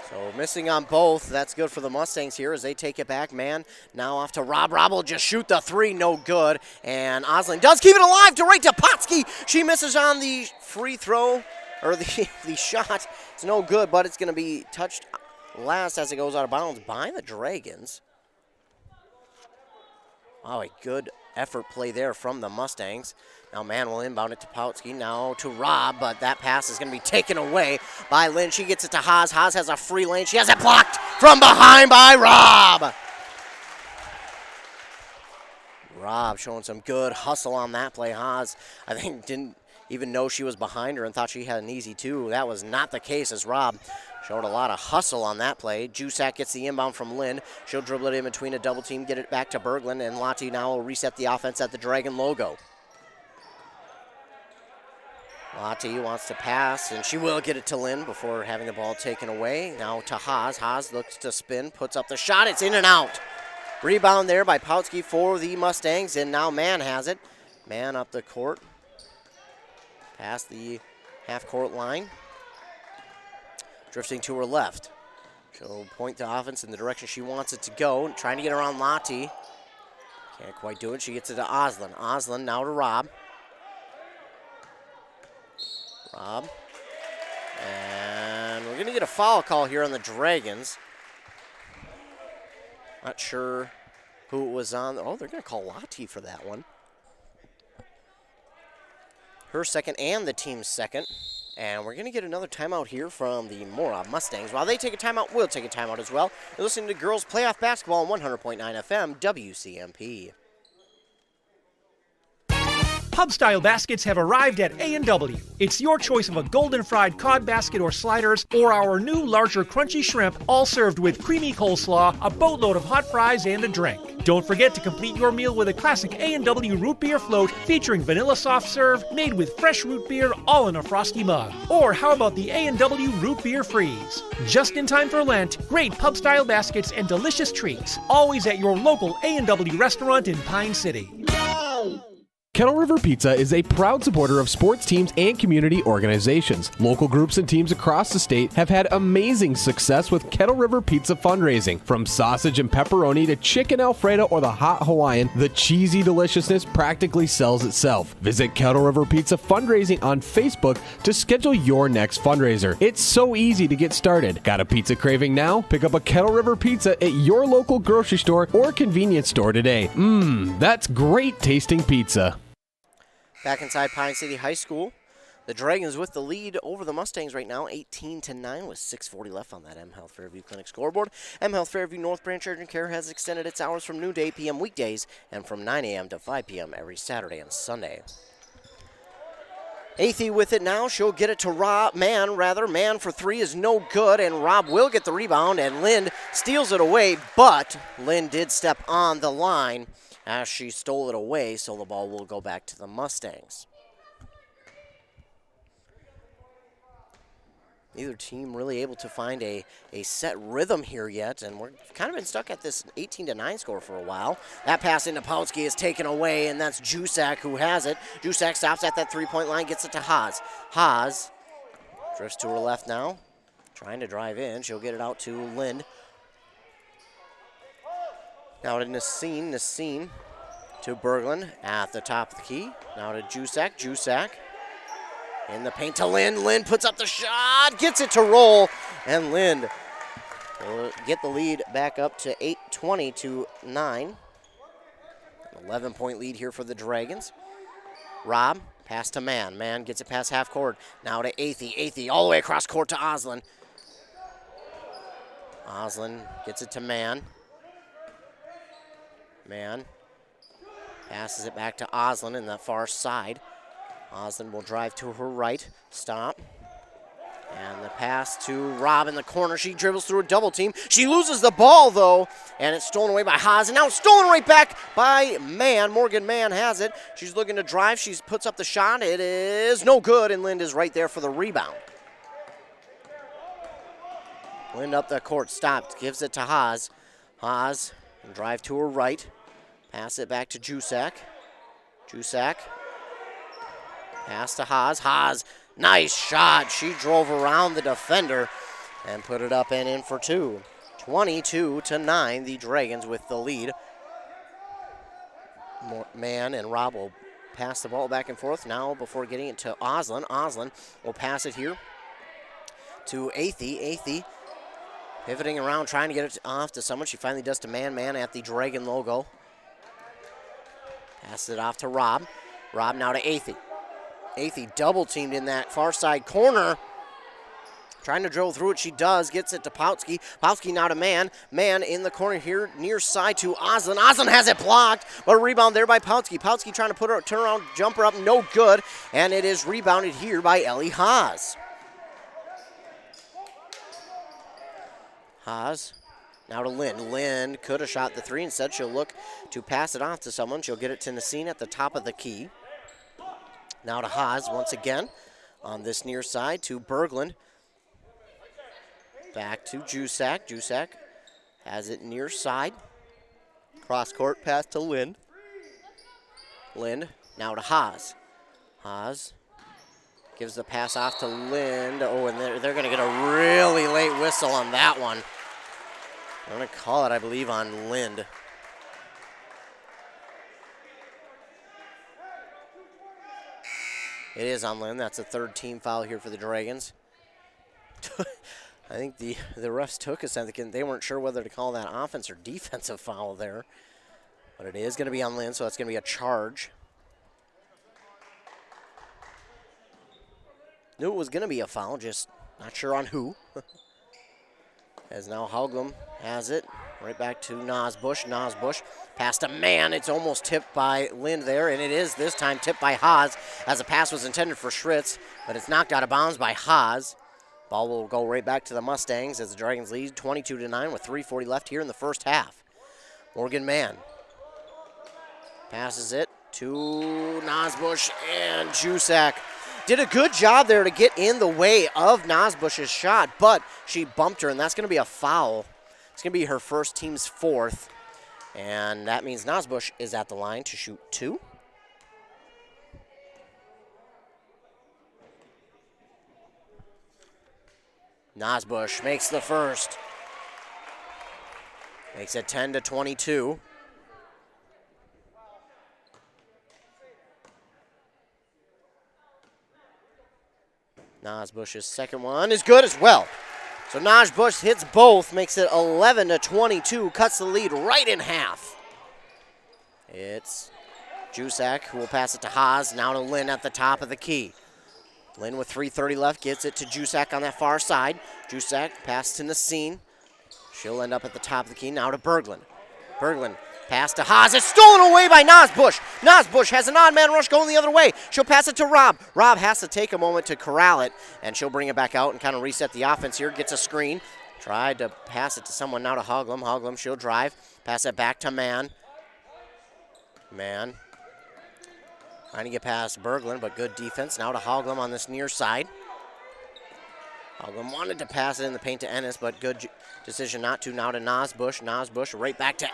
So missing on both. That's good for the Mustangs here as they take it back. Man, now off to Rob. Rob will just shoot the three, no good. And Oslin does keep it alive to right to Potsky. She misses on the free throw, or the shot. It's no good, but it's going to be touched last as it goes out of bounds by the Dragons. Wow, a good effort play there from the Mustangs. Now Man will inbound it to Pautsky, now to Rob, but that pass is going to be taken away by Lynn. She gets it to Haas. Haas has a free lane. She has it blocked from behind by Rob. Rob showing some good hustle on that play. Haas, I think, didn't even know she was behind her and thought she had an easy two. That was not the case as Rob showed a lot of hustle on that play. Jusak gets the inbound from Lynn. She'll dribble it in between a double team, get it back to Berglund, and Lottie now will reset the offense at the Dragon logo. Lottie wants to pass, and she will get it to Lynn before having the ball taken away. Now to Haas. Haas looks to spin, puts up the shot. It's in and out. Rebound there by Pautsky for the Mustangs, and now Man has it. Man up the court, past the half-court line. Drifting to her left. She'll point the offense in the direction she wants it to go. Trying to get around Lottie. Can't quite do it. She gets it to Oslin. Oslin now to Rob. Rob. And we're going to get a foul call here on the Dragons. Not sure who it was on. Oh, they're going to call Lottie for that one. Her second and the team's second. And we're going to get another timeout here from the Mora Mustangs. While they take a timeout, we'll take a timeout as well. You're listening to Girls Playoff Basketball on 100.9 FM, WCMP. Pub-style baskets have arrived at A&W. It's your choice of a golden fried cod basket or sliders, or our new larger crunchy shrimp, all served with creamy coleslaw, a boatload of hot fries, and a drink. Don't forget to complete your meal with a classic A&W root beer float featuring vanilla soft serve made with fresh root beer all in a frosty mug. Or how about the A&W root beer freeze? Just in time for Lent, great pub-style baskets and delicious treats, always at your local A&W restaurant in Pine City. Kettle River Pizza is a proud supporter of sports teams and community organizations. Local groups and teams across the state have had amazing success with Kettle River Pizza fundraising. From sausage and pepperoni to chicken Alfredo or the hot Hawaiian, the cheesy deliciousness practically sells itself. Visit Kettle River Pizza fundraising on Facebook to schedule your next fundraiser. It's so easy to get started. Got a pizza craving now? Pick up a Kettle River Pizza at your local grocery store or convenience store today. That's great tasting pizza. Back inside Pine City High School, the Dragons with the lead over the Mustangs right now, 18-9 with 6:40 left on that M Health Fairview Clinic scoreboard. M Health Fairview North Branch Urgent Care has extended its hours from noon to 8 p.m. weekdays and from 9 a.m. to 5 p.m. every Saturday and Sunday. Athey with it now. She'll get it to Rob. Man for three is no good, and Rob will get the rebound, and Lynn steals it away, but Lynn did step on the line as she stole it away, so the ball will go back to the Mustangs. Neither team really able to find a set rhythm here yet, and we're kind of been stuck at this 18-9 score for a while. That pass into Pautsky is taken away, and that's Jusak who has it. Jusak stops at that three-point line, gets it to Haas. Haas drifts to her left now, trying to drive in. She'll get it out to Lind. Now to Nassine to Berglund at the top of the key. Now to Jusak in the paint to Lind. Lind puts up the shot, gets it to roll, and Lind will get the lead back up to 8-20 to 9. An 11-point lead here for the Dragons. Rob, pass to Mann. Mann gets it past half court. Now to Athey. Athey all the way across court to Oslin. Oslin gets it to Mann. Mann passes it back to Oslin in the far side. Oslin will drive to her right. Stop. And the pass to Rob in the corner. She dribbles through a double team. She loses the ball, though, and it's stolen away by Haas. And now it's stolen right back by Mann. Morgan Mann has it. She's looking to drive. She puts up the shot. It is no good, and Lind is right there for the rebound. Lind up the court, stopped, gives it to Haas. Haas will drive to her right. Pass it back to Jusak. Jusak. Pass to Haas. Haas, nice shot. She drove around the defender and put it up and in for two. 22 to 9, the Dragons with the lead. Mann and Rob will pass the ball back and forth now before getting it to Oslin. Oslin will pass it here to Athey. Athey pivoting around, trying to get it off to someone. She finally does to Mann. Mann at the Dragon logo. Passes it off to Rob. Rob now to Athey. Athey double teamed in that far side corner. Trying to dribble through it, she does. Gets it to Pautsky. Pautsky now to Mann. Mann in the corner here, near side to Oslin. Oslin has it blocked, but a rebound there by Pautsky. Pautsky trying to put her turnaround jumper up, no good. And it is rebounded here by Ellie Haas. Haas now to Lind. Lind could have shot the three. Instead, she'll look to pass it off to someone. She'll get it to Nassine at the top of the key. Now to Haas once again on this near side to Berglund. Back to Jusak. Jusak has it near side. Cross court pass to Lind. Lind now to Haas. Haas gives the pass off to Lind. Oh, and they're going to get a really late whistle on that one. I'm going to call it, I believe, on Lind. It is on Lind. That's a third team foul here for the Dragons. I think the refs took a second. They weren't sure whether to call that offense or defensive foul there. But it is going to be on Lind, so that's going to be a charge. Knew it was going to be a foul, just not sure on who. As now Hauglam has it. Right back to Nosbush. Nosbush pass to Mann. It's almost tipped by Lind there, and it is this time tipped by Haas, as the pass was intended for Schritz, but it's knocked out of bounds by Haas. Ball will go right back to the Mustangs as the Dragons lead 22-9 with 3:40 left here in the first half. Morgan Mann passes it to Nosbush, and Jusak did a good job there to get in the way of Nosbush's shot, but she bumped her, and that's going to be a foul. It's going to be her first, team's fourth, and that means Nosbush is at the line to shoot two. Nosbush makes the first. Makes it 10-22. Nosbush's second one is good as well. So Nosbush hits both, makes it 11-22, cuts the lead right in half. It's Jusak who will pass it to Haas, now to Lind at the top of the key. Lind with 3:30 left gets it to Jusak on that far side. Jusak pass to Nassine. She'll end up at the top of the key, now to Berglund. Berglund pass to Haas. It's stolen away by Nosbush. Nosbush has an odd man rush going the other way. She'll pass it to Rob. Rob has to take a moment to corral it, and she'll bring it back out and kind of reset the offense here. Gets a screen. Tried to pass it to someone, now to Hauglam. Hauglam, she'll drive. Pass it back to Mann. Mann trying to get past Berglund, but good defense. Now to Hauglam on this near side. Hauglam wanted to pass it in the paint to Ennis, but good decision not to. Now to Nosbush. Nosbush right back to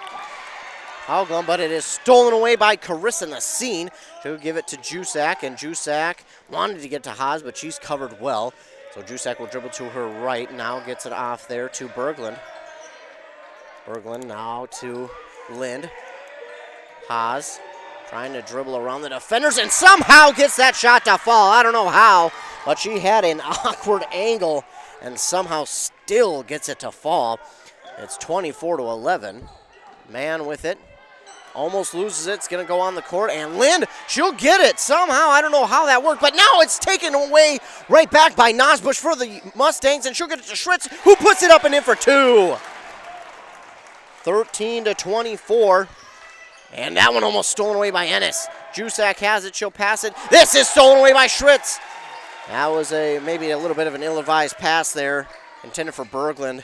Hauglam, but it is stolen away by Carissa Nassine. She'll give it to Jusak, and Jusak wanted to get to Haas, but she's covered well. So Jusak will dribble to her right, now gets it off there to Berglund. Berglund now to Lind. Haas trying to dribble around the defenders and somehow gets that shot to fall. I don't know how, but she had an awkward angle and somehow still gets it to fall. It's 24-11. Man with it. Almost loses it. It's going to go on the court. And Lind, she'll get it somehow. I don't know how that worked, but now it's taken away right back by Nosbush for the Mustangs, and she'll get it to Schritz, who puts it up and in for two. 13-24. And that one almost stolen away by Ennis. Jusak has it. She'll pass it. This is stolen away by Schritz. That was maybe a little bit of an ill-advised pass there, intended for Berglund.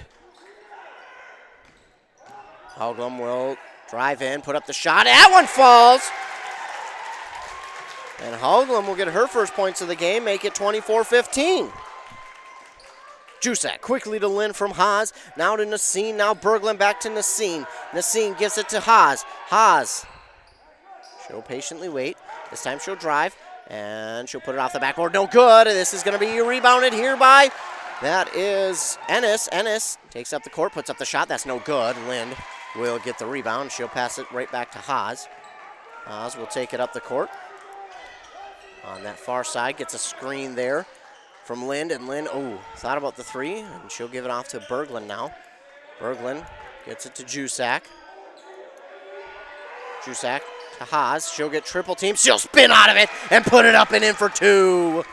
Hauglam will drive in, put up the shot. That one falls. And Hauglam will get her first points of the game, make it 24-15. Jusak quickly to Lind from Haas. Now to Nassine. Now Berglund back to Nassine. Nassine gives it to Haas. Haas. She'll patiently wait. This time she'll drive. And she'll put it off the backboard. No good. This is going to be rebounded here by, that is Ennis. Ennis takes up the court, puts up the shot. That's no good. Lind will get the rebound. She'll pass it right back to Haas. Haas will take it up the court. On that far side, gets a screen there from Lind. And Lind, thought about the three. And she'll give it off to Berglund now. Berglund gets it to Jusak. Jusak to Haas. She'll get triple team. She'll spin out of it and put it up and in for two.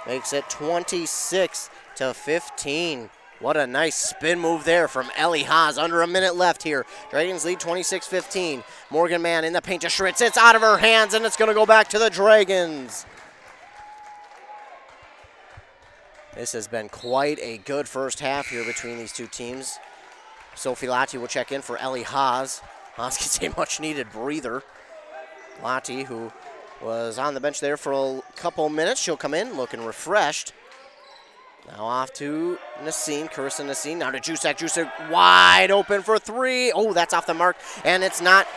Makes it 26-15. What a nice spin move there from Ellie Haas. Under a minute left here. Dragons lead 26-15. Morgan Mann in the paint to Schritz. It's out of her hands, and it's going to go back to the Dragons. This has been quite a good first half here between these two teams. Sophie Lati will check in for Ellie Haas. Haas gets a much-needed breather. Lati, who was on the bench there for a couple minutes, she'll come in looking refreshed. Now off to Nassine, Carissa Nassine. Now to Jusak. Jusak wide open for three. Oh, that's off the mark, and it's not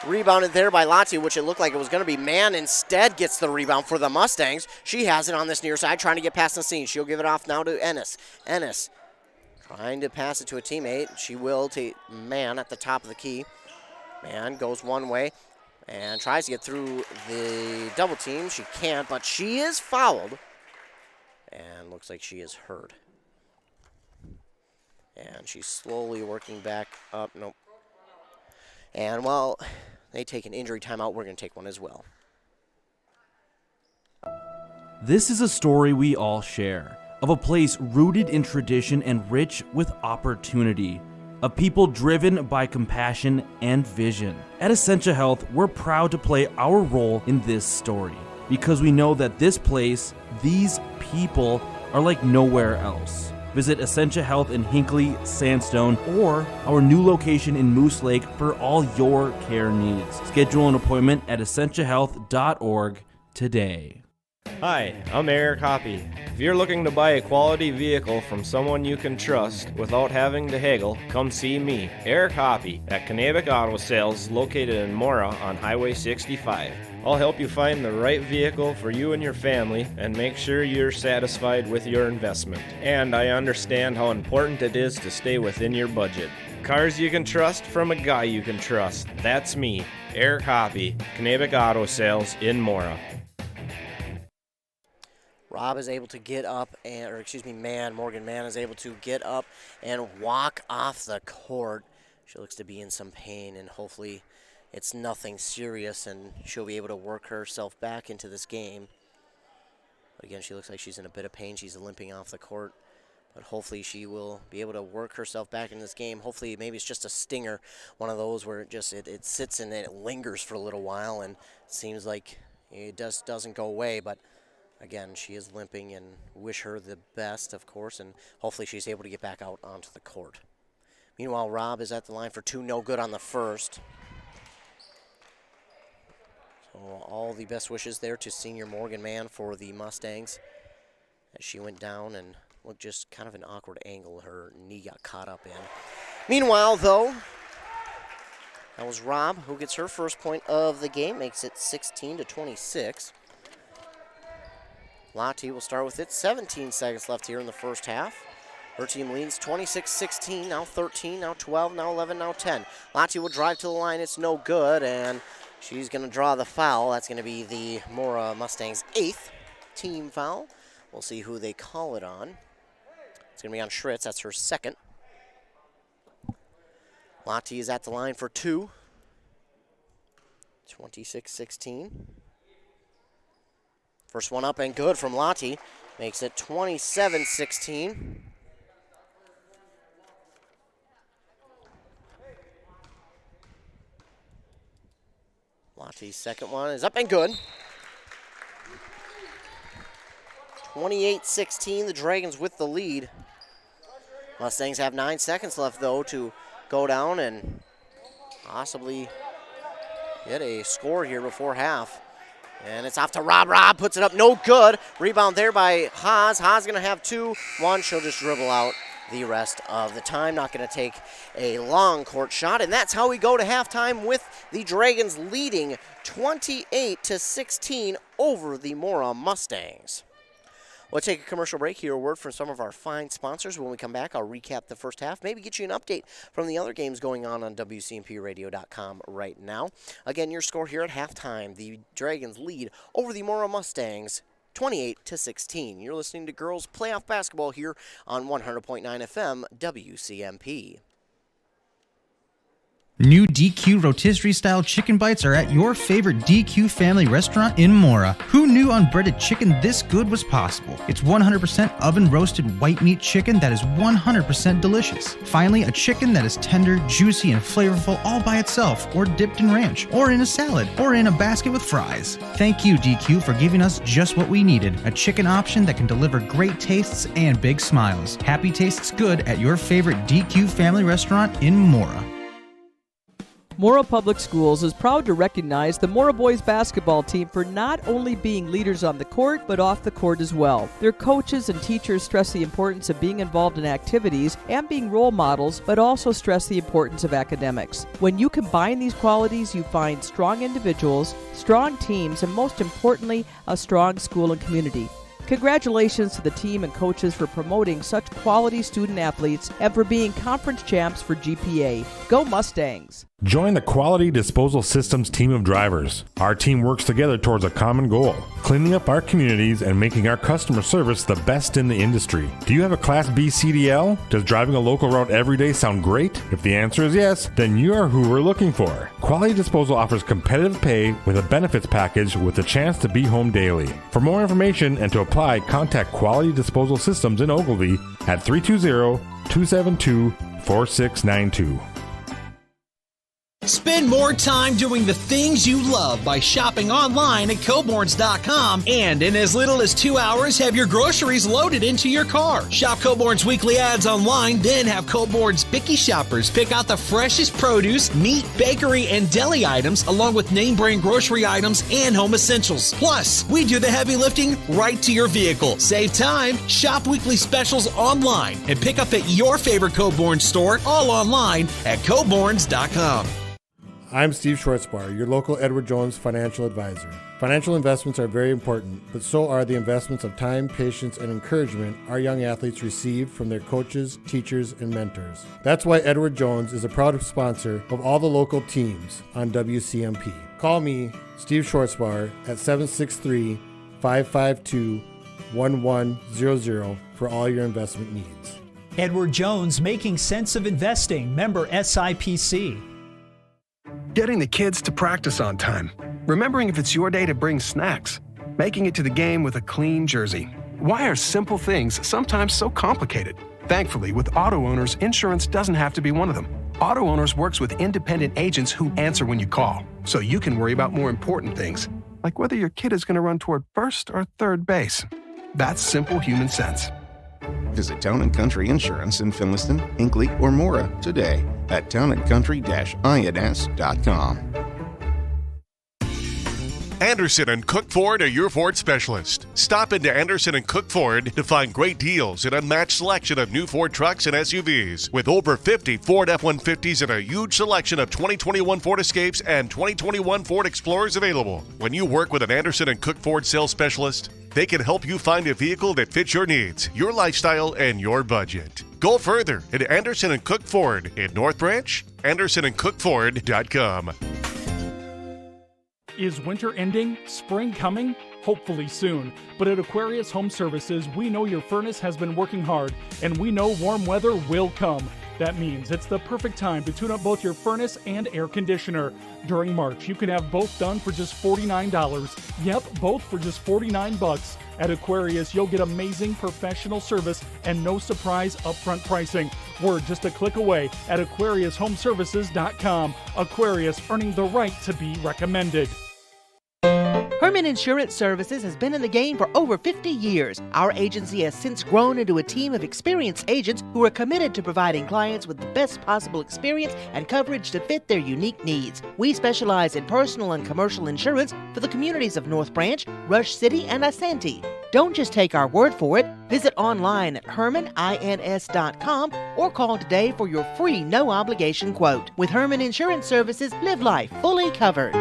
rebounded there by Lati, which it looked like it was going to be. Mann instead gets the rebound for the Mustangs. She has it on this near side, trying to get past Nassine. She'll give it off now to Ennis. Ennis trying to pass it to a teammate. She will to Mann at the top of the key. Mann goes one way and tries to get through the double team. She can't, but she is fouled. And looks like she is hurt. And she's slowly working back up. Nope. And while they take an injury timeout, we're going to take one as well. This is a story we all share, of a place rooted in tradition and rich with opportunity, of people driven by compassion and vision. At Essentia Health, we're proud to play our role in this story, because we know that this place, these people, are like nowhere else. Visit Essentia Health in Hinckley, Sandstone, or our new location in Moose Lake for all your care needs. Schedule an appointment at essentiahealth.org today. Hi, I'm Eric Hoppy. If you're looking to buy a quality vehicle from someone you can trust without having to haggle, come see me, Eric Hoppy, at Kanabec Auto Sales, located in Mora on Highway 65. I'll help you find the right vehicle for you and your family and make sure you're satisfied with your investment. And I understand how important it is to stay within your budget. Cars you can trust from a guy you can trust. That's me, Eric Hoppy, Kanabec Auto Sales in Mora. Rob is able to get up, Morgan Mann is able to get up and walk off the court. She looks to be in some pain, and hopefully it's nothing serious, and she'll be able to work herself back into this game. But again, she looks like she's in a bit of pain. She's limping off the court, but hopefully she will be able to work herself back in this game. Hopefully maybe it's just a stinger, one of those where it sits and it lingers for a little while, and it seems like it doesn't go away, but again, she is limping, and wish her the best, of course, and hopefully she's able to get back out onto the court. Meanwhile, Rob is at the line for two, no good on the first. So all the best wishes there to senior Morgan Mann for the Mustangs as she went down and looked just kind of an awkward angle her knee got caught up in. Meanwhile, though, that was Rob who gets her first point of the game, makes it 16-26. Lati will start with it. 17 seconds left here in the first half. Her team leads 26-16, now 13, now 12, now 11, now 10. Lottie will drive to the line. It's no good, and she's going to draw the foul. That's going to be the Mora Mustangs' 8th team foul. We'll see who they call it on. It's going to be on Schritz. That's her 2nd. Lottie is at the line for 2. 26-16. First one up and good from Lottie. Makes it 27-16. Lottie's second one is up and good. 28-16, the Dragons with the lead. Mustangs have 9 seconds left, though, to go down and possibly get a score here before half. And it's off to Rob. Rob puts it up, no good. Rebound there by Haas. Haas going to have 2. 1, she'll just dribble out the rest of the time. Not going to take a long court shot. And that's how we go to halftime with the Dragons leading 28-16 over the Mora Mustangs. We'll take a commercial break, hear a word from some of our fine sponsors. When we come back, I'll recap the first half, maybe get you an update from the other games going on WCMPradio.com right now. Again, your score here at halftime, the Dragons lead over the Mora Mustangs 28-16. You're listening to girls playoff basketball here on 100.9 FM WCMP. New DQ rotisserie-style chicken bites are at your favorite DQ family restaurant in Mora. Who knew unbreaded chicken this good was possible? It's 100% oven-roasted white meat chicken that is 100% delicious. Finally, a chicken that is tender, juicy, and flavorful all by itself, or dipped in ranch, or in a salad, or in a basket with fries. Thank you, DQ, for giving us just what we needed, a chicken option that can deliver great tastes and big smiles. Happy tastes good at your favorite DQ family restaurant in Mora. Mora Public Schools is proud to recognize the Mora boys basketball team for not only being leaders on the court, but off the court as well. Their coaches and teachers stress the importance of being involved in activities and being role models, but also stress the importance of academics. When you combine these qualities, you find strong individuals, strong teams, and most importantly, a strong school and community. Congratulations to the team and coaches for promoting such quality student athletes and for being conference champs for GPA. Go Mustangs! Join the Quality Disposal Systems team of drivers. Our team works together towards a common goal, cleaning up our communities and making our customer service the best in the industry. Do you have a Class B CDL? Does driving a local route every day sound great? If the answer is yes, then you are who we're looking for. Quality Disposal offers competitive pay with a benefits package with a chance to be home daily. For more information and to apply, contact Quality Disposal Systems in Ogilvie at 320-272-4692. Spend more time doing the things you love by shopping online at Coborns.com, and in as little as 2 hours, have your groceries loaded into your car. Shop Coborn's weekly ads online, then have Coborn's picky shoppers pick out the freshest produce, meat, bakery, and deli items, along with name-brand grocery items and home essentials. Plus, we do the heavy lifting right to your vehicle. Save time, shop weekly specials online, and pick up at your favorite Coborn store, all online at Coborns.com. I'm Steve Schwartzbar, your local Edward Jones financial advisor. Financial investments are very important, but so are the investments of time, patience, and encouragement our young athletes receive from their coaches, teachers, and mentors. That's why Edward Jones is a proud sponsor of all the local teams on WCMP. Call me, Steve Schwartzbar, at 763-552-1100 for all your investment needs. Edward Jones, making sense of investing. Member SIPC. Getting the kids to practice on time. Remembering if it's your day to bring snacks. Making it to the game with a clean jersey. Why are simple things sometimes so complicated? Thankfully, with auto owners, insurance doesn't have to be one of them. Auto Owners works with independent agents who answer when you call, so you can worry about more important things, like whether your kid is going to run toward first or third base. That's simple human sense. Visit Town & Country Insurance in Finliston, Hinckley, or Mora today at townandcountry-ins.com. Anderson and Cook Ford are your Ford specialist. Stop into Anderson and Cook Ford to find great deals and unmatched selection of new Ford trucks and SUVs. With over 50 Ford F-150s and a huge selection of 2021 Ford Escapes and 2021 Ford Explorers available. When you work with an Anderson and Cook Ford sales specialist, they can help you find a vehicle that fits your needs, your lifestyle, and your budget. Go further at Anderson and Cook Ford in North Branch, AndersonandCookFord.com. Is winter ending? Spring coming? Hopefully soon. But at Aquarius Home Services, we know your furnace has been working hard, and we know warm weather will come. That means it's the perfect time to tune up both your furnace and air conditioner. During March, you can have both done for just $49. Yep, both for just $49. At Aquarius, you'll get amazing professional service and no surprise upfront pricing. We're just a click away at AquariusHomeservices.com. Aquarius, earning the right to be recommended. Herman Insurance Services has been in the game for over 50 years. Our agency has since grown into a team of experienced agents who are committed to providing clients with the best possible experience and coverage to fit their unique needs. We specialize in personal and commercial insurance for the communities of North Branch, Rush City, and Asante. Don't just take our word for it. Visit online at HermanINS.com or call today for your free no-obligation quote. With Herman Insurance Services, live life fully covered.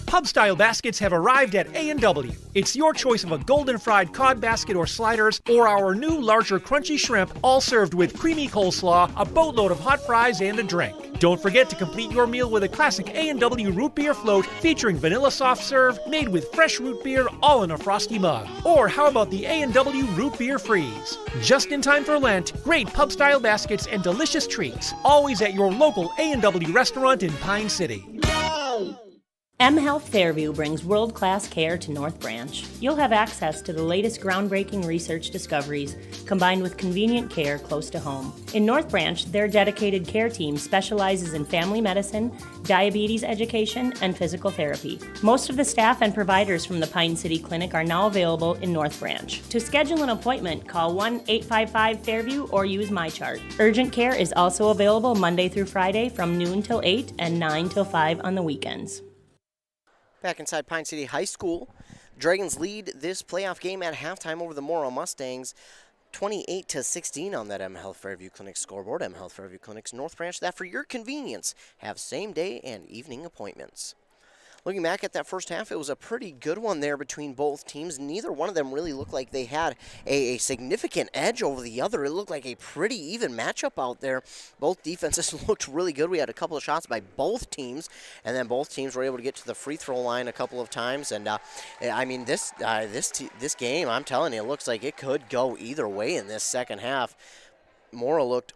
Pub-style baskets have arrived at A&W. It's your choice of a golden fried cod basket or sliders, or our new larger crunchy shrimp, all served with creamy coleslaw, a boatload of hot fries, and a drink. Don't forget to complete your meal with a classic A&W root beer float featuring vanilla soft serve made with fresh root beer, all in a frosty mug. Or how about the A&W root beer freeze? Just in time for Lent, great pub-style baskets and delicious treats, always at your local A&W restaurant in Pine City. mHealth Fairview brings world-class care to North Branch. You'll have access to the latest groundbreaking research discoveries, combined with convenient care close to home. In North Branch, their dedicated care team specializes in family medicine, diabetes education, and physical therapy. Most of the staff and providers from the Pine City Clinic are now available in North Branch. To schedule an appointment, call 1-855-FAIRVIEW or use MyChart. Urgent care is also available Monday through Friday from noon till 8 and 9 till 5 on the weekends. Back inside Pine City High School, Dragons lead this playoff game at halftime over the Mora Mustangs, 28-16 on that mHealth Fairview Clinic scoreboard. mHealth Fairview Clinic's North Branch, that for your convenience, have same day and evening appointments. Looking back at that first half, it was a pretty good one there between both teams. Neither one of them really looked like they had a significant edge over the other. It looked like a pretty even matchup out there. Both defenses looked really good. We had a couple of shots by both teams, and then both teams were able to get to the free throw line a couple of times. And I mean, this game, I'm telling you, it looks like it could go either way in this second half. Mora looked.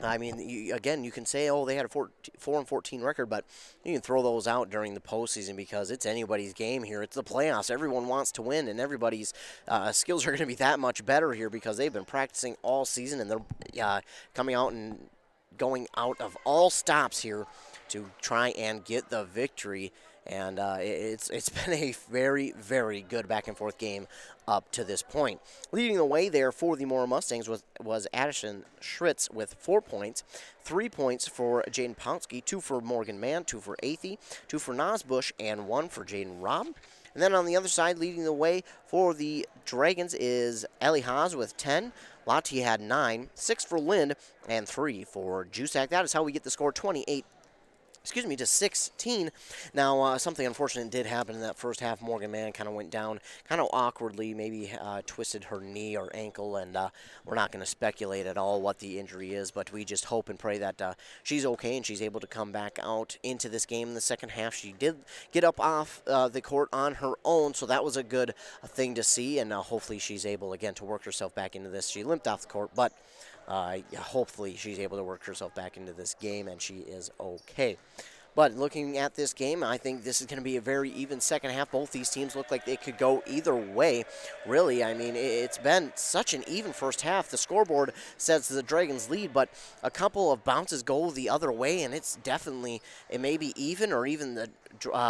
I mean, you can say, oh, they had a 4-14 record, but you can throw those out during the postseason because it's anybody's game here. It's the playoffs. Everyone wants to win, and everybody's skills are going to be that much better here because they've been practicing all season, and they're coming out and going out of all stops here to try and get the victory. And it's been a very, very good back-and-forth game up to this point. Leading the way there for the Mora Mustangs was Addison Schritz with 4 points, 3 points for Jaden Ponsky, 2 for Morgan Mann, 2 for Athey, 2 for Nas Bush, and 1 for Jaden Robb. And then on the other side, leading the way for the Dragons is Ellie Haas with 10. Lati had 9, 6 for Lind, and 3 for Jusak. That is how we get the score to 16. Now, something unfortunate did happen in that first half. Morgan Mann kind of went down kind of awkwardly, maybe twisted her knee or ankle, and we're not going to speculate at all what the injury is, but we just hope and pray that she's okay and she's able to come back out into this game in the second half. She did get up off the court on her own, so that was a good thing to see, and hopefully she's able, again, to work herself back into this. She limped off the court, but hopefully she's able to work herself back into this game and she is okay. But looking at this game, I think this is going to be a very even second half. Both these teams look like they could go either way, really. I mean, it's been such an even first half. The scoreboard says the Dragons lead, but a couple of bounces go the other way, and it's definitely, it may be even or even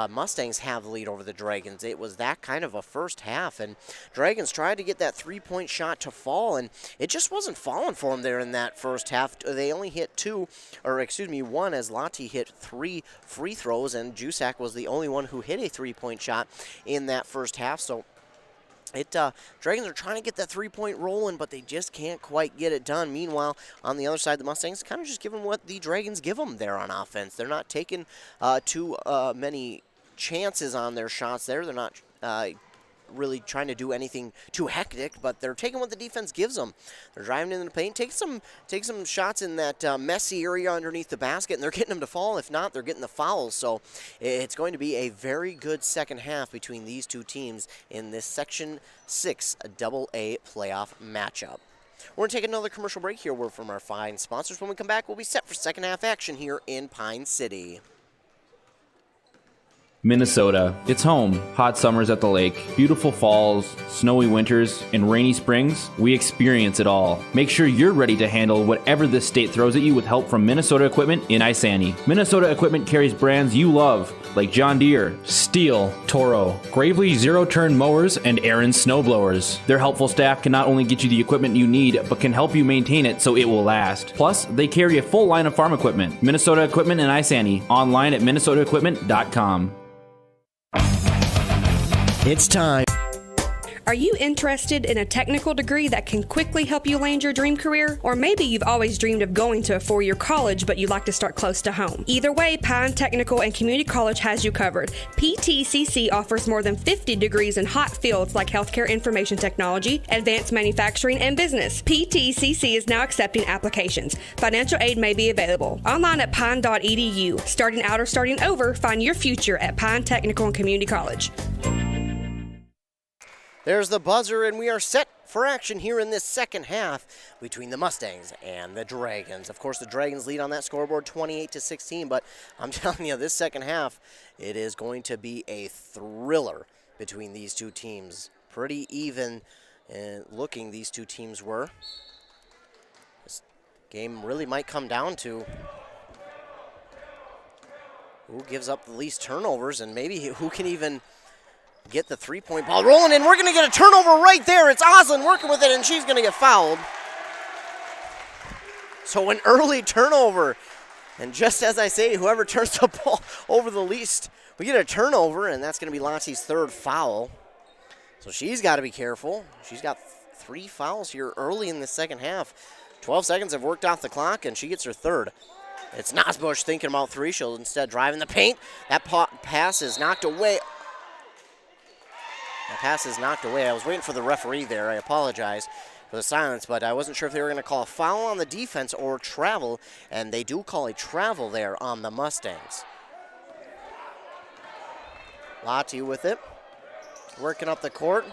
Mustangs have the lead over the Dragons. It was that kind of a first half, and Dragons tried to get that three-point shot to fall, and it just wasn't falling for them there in that first half. They only hit one, as Lottie hit 3 free throws, and Jusak was the only one who hit a three-point shot in that first half. So Dragons are trying to get that three-point rolling, but they just can't quite get it done. Meanwhile, on the other side, the Mustangs kind of just give them what the Dragons give them there on offense. They're not taking too many chances on their shots there. They're not really trying to do anything too hectic, but they're taking what the defense gives them. They're driving into the paint, take some shots in that messy area underneath the basket, and they're getting them to fall. If not, they're getting the fouls. So it's going to be a very good second half between these two teams in this Section 6 AA playoff matchup. We're going to take another commercial break here. Word from our fine sponsors. When we come back, we'll be set for second half action here in Pine City. Minnesota. It's home. Hot summers at the lake, beautiful falls, snowy winters, and rainy springs. We experience it all. Make sure you're ready to handle whatever this state throws at you with help from Minnesota Equipment in Isani. Minnesota Equipment carries brands you love, like John Deere, Steel, Toro, Gravely zero-turn mowers, and Aaron snowblowers. Their helpful staff can not only get you the equipment you need, but can help you maintain it so it will last. Plus, they carry a full line of farm equipment. Minnesota Equipment in Isani. Online at minnesotaequipment.com. It's time. Are you interested in a technical degree that can quickly help you land your dream career? Or maybe you've always dreamed of going to a four-year college, but you'd like to start close to home. Either way, Pine Technical and Community College has you covered. PTCC offers more than 50 degrees in hot fields like healthcare information technology, advanced manufacturing, and business. PTCC is now accepting applications. Financial aid may be available. Online at pine.edu. Starting out or starting over, find your future at Pine Technical and Community College. There's the buzzer, and we are set for action here in this second half between the Mustangs and the Dragons. Of course, the Dragons lead on that scoreboard 28-16, but I'm telling you, this second half, it is going to be a thriller between these two teams. Pretty even looking these two teams were. This game really might come down to who gives up the least turnovers, and maybe who can even get the three-point ball rolling, and we're going to get a turnover right there. It's Oslin working with it, and she's going to get fouled. So an early turnover, and just as I say, whoever turns the ball over the least, we get a turnover, and that's going to be Lottie's third foul. So she's got to be careful. She's got 3 fouls here early in the second half. 12 seconds have worked off the clock, and she gets her third. It's Nosbush thinking about 3. She'll instead drive in the paint. That pass is knocked away. The pass is knocked away. I was waiting for the referee there. I apologize for the silence, but I wasn't sure if they were going to call a foul on the defense or travel, and they do call a travel there on the Mustangs. Lottie with it, working up the court.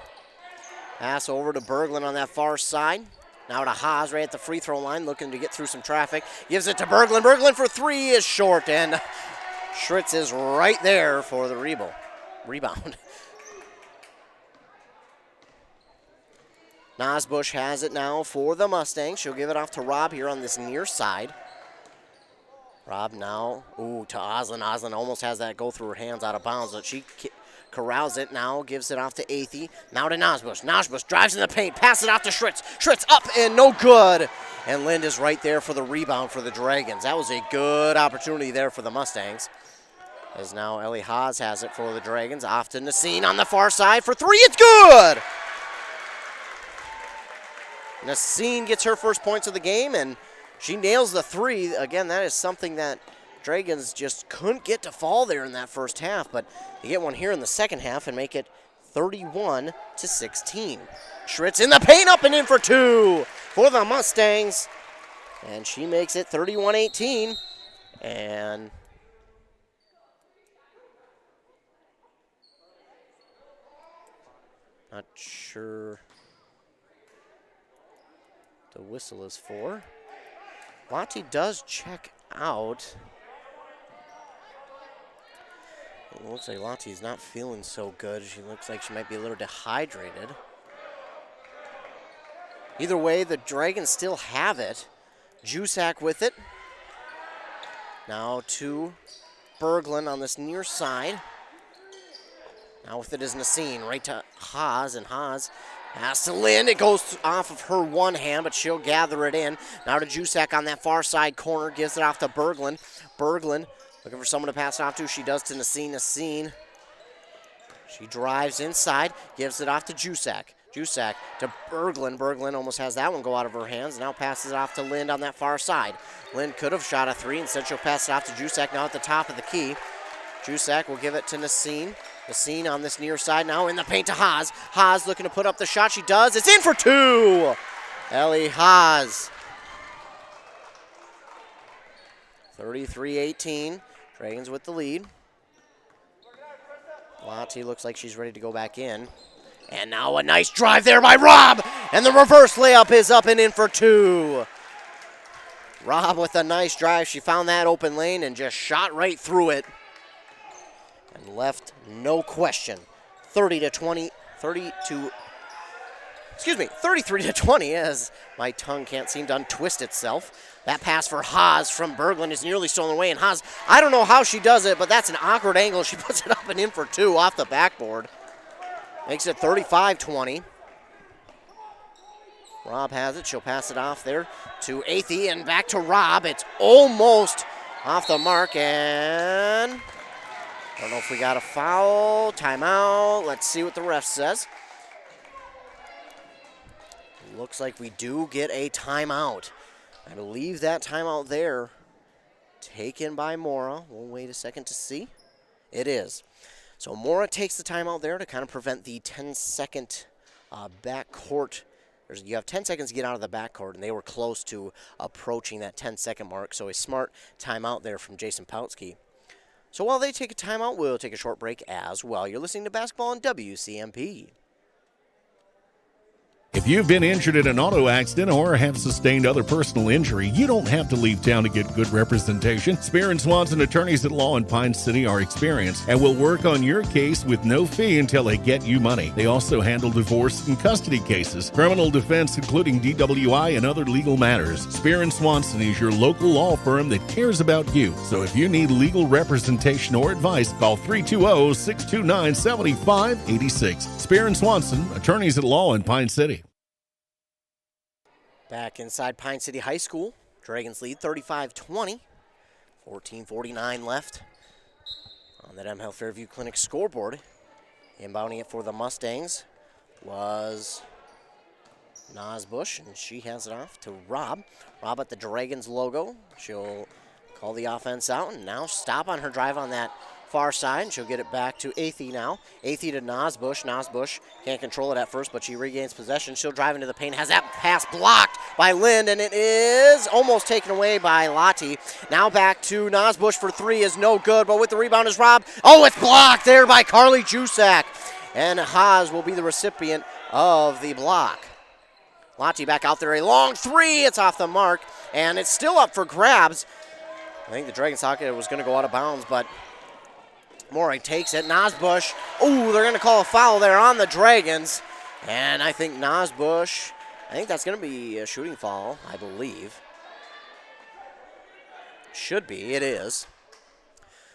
Pass over to Berglund on that far side. Now to Haas right at the free throw line, looking to get through some traffic. Gives it to Berglund. Berglund for 3 is short, and Schritz is right there for the rebound. Nosbush has it now for the Mustangs. She'll give it off to Robb here on this near side. Robb now, to Oslin. Oslin almost has that go through her hands out of bounds, but she corrals it now, gives it off to Athey. Now to Nosbush. Nosbush drives in the paint, passes it off to Schritz. Schritz up and no good. And Lind is right there for the rebound for the Dragons. That was a good opportunity there for the Mustangs. As now Ellie Haas has it for the Dragons. Off to Nassine on the far side for 3. It's good! Nassine gets her first points of the game, and she nails the 3. Again, that is something that Dragons just couldn't get to fall there in that first half, but they get one here in the second half and make it 31-16. Schritz in the paint, up and in for 2 for the Mustangs, and she makes it 31-18. And not sure the whistle is for. Lottie does check out. It looks like Lottie's not feeling so good. She looks like she might be a little dehydrated. Either way, the Dragons still have it. Jusak with it. Now to Berglund on this near side. Now with it is Nasine, right to Haas, and Haas has to Lind. It goes off of her one hand, but she'll gather it in. Now to Jusak on that far side corner, gives it off to Berglund. Berglund looking for someone to pass it off to. She does to Nasine. Nasine, she drives inside, gives it off to Jusak. Jusak to Berglund. Berglund almost has that one go out of her hands. Now passes it off to Lind on that far side. Lind could have shot a three. Instead, she'll pass it off to Jusak now at the top of the key. Jusak will give it to Nasine. Nasine on this near side now in the paint to Haas. Haas looking to put up the shot. She does. It's in for two. Ellie Haas. 33-18. Dragons with the lead. Lottie looks like she's ready to go back in. And now a nice drive there by Robb. And the reverse layup is up and in for two. Robb with a nice drive. She found that open lane and just shot right through it. And left no question. 33 to 20 as my tongue can't seem to untwist itself. That pass for Haas from Berglund is nearly stolen away. And Haas, I don't know how she does it, but that's an awkward angle. She puts it up and in for two off the backboard. Makes it 35-20. Robb has it. She'll pass it off there to Athey and back to Robb. It's almost off the mark, and I don't know if we got a foul, timeout. Let's see what the ref says. Looks like we do get a timeout. I believe that timeout there taken by Mora. We'll wait a second to see. It is. So Mora takes the timeout there to kind of prevent the 10-second backcourt. You have 10 seconds to get out of the backcourt, and they were close to approaching that 10-second mark. So a smart timeout there from Jason Pautsky. So while they take a timeout, we'll take a short break as well. You're listening to Basketball on WCMP. If you've been injured in an auto accident or have sustained other personal injury, you don't have to leave town to get good representation. Spear and Swanson attorneys at law in Pine City are experienced and will work on your case with no fee until they get you money. They also handle divorce and custody cases, criminal defense, including DWI and other legal matters. Spear and Swanson is your local law firm that cares about you. So if you need legal representation or advice, call 320-629-7586. Spear and Swanson, attorneys at law in Pine City. Back inside Pine City High School. Dragons lead 35-20. 14:49 left on that M Health Fairview Clinic scoreboard. Inbounding it for the Mustangs was Nosbush, and she hands it off to Robb. Robb at the Dragons logo. She'll call the offense out and now stop on her drive on that far side. She'll get it back to Athey now. Athey to Nosbush. Nosbush can't control it at first, but she regains possession. She'll drive into the paint. Has that pass blocked by Lind, and it is almost taken away by Lottie. Now back to Nosbush for three is no good, but with the rebound is Robb. Oh, it's blocked there by Carly Jusak. And Haas will be the recipient of the block. Lottie back out there. A long three. It's off the mark, and it's still up for grabs. I think the Dragons thought it was going to go out of bounds, but Mora takes it. Nosbush. Oh, they're going to call a foul there on the Dragons. And I think Nosbush, I think that's going to be a shooting foul, I believe. Should be. It is.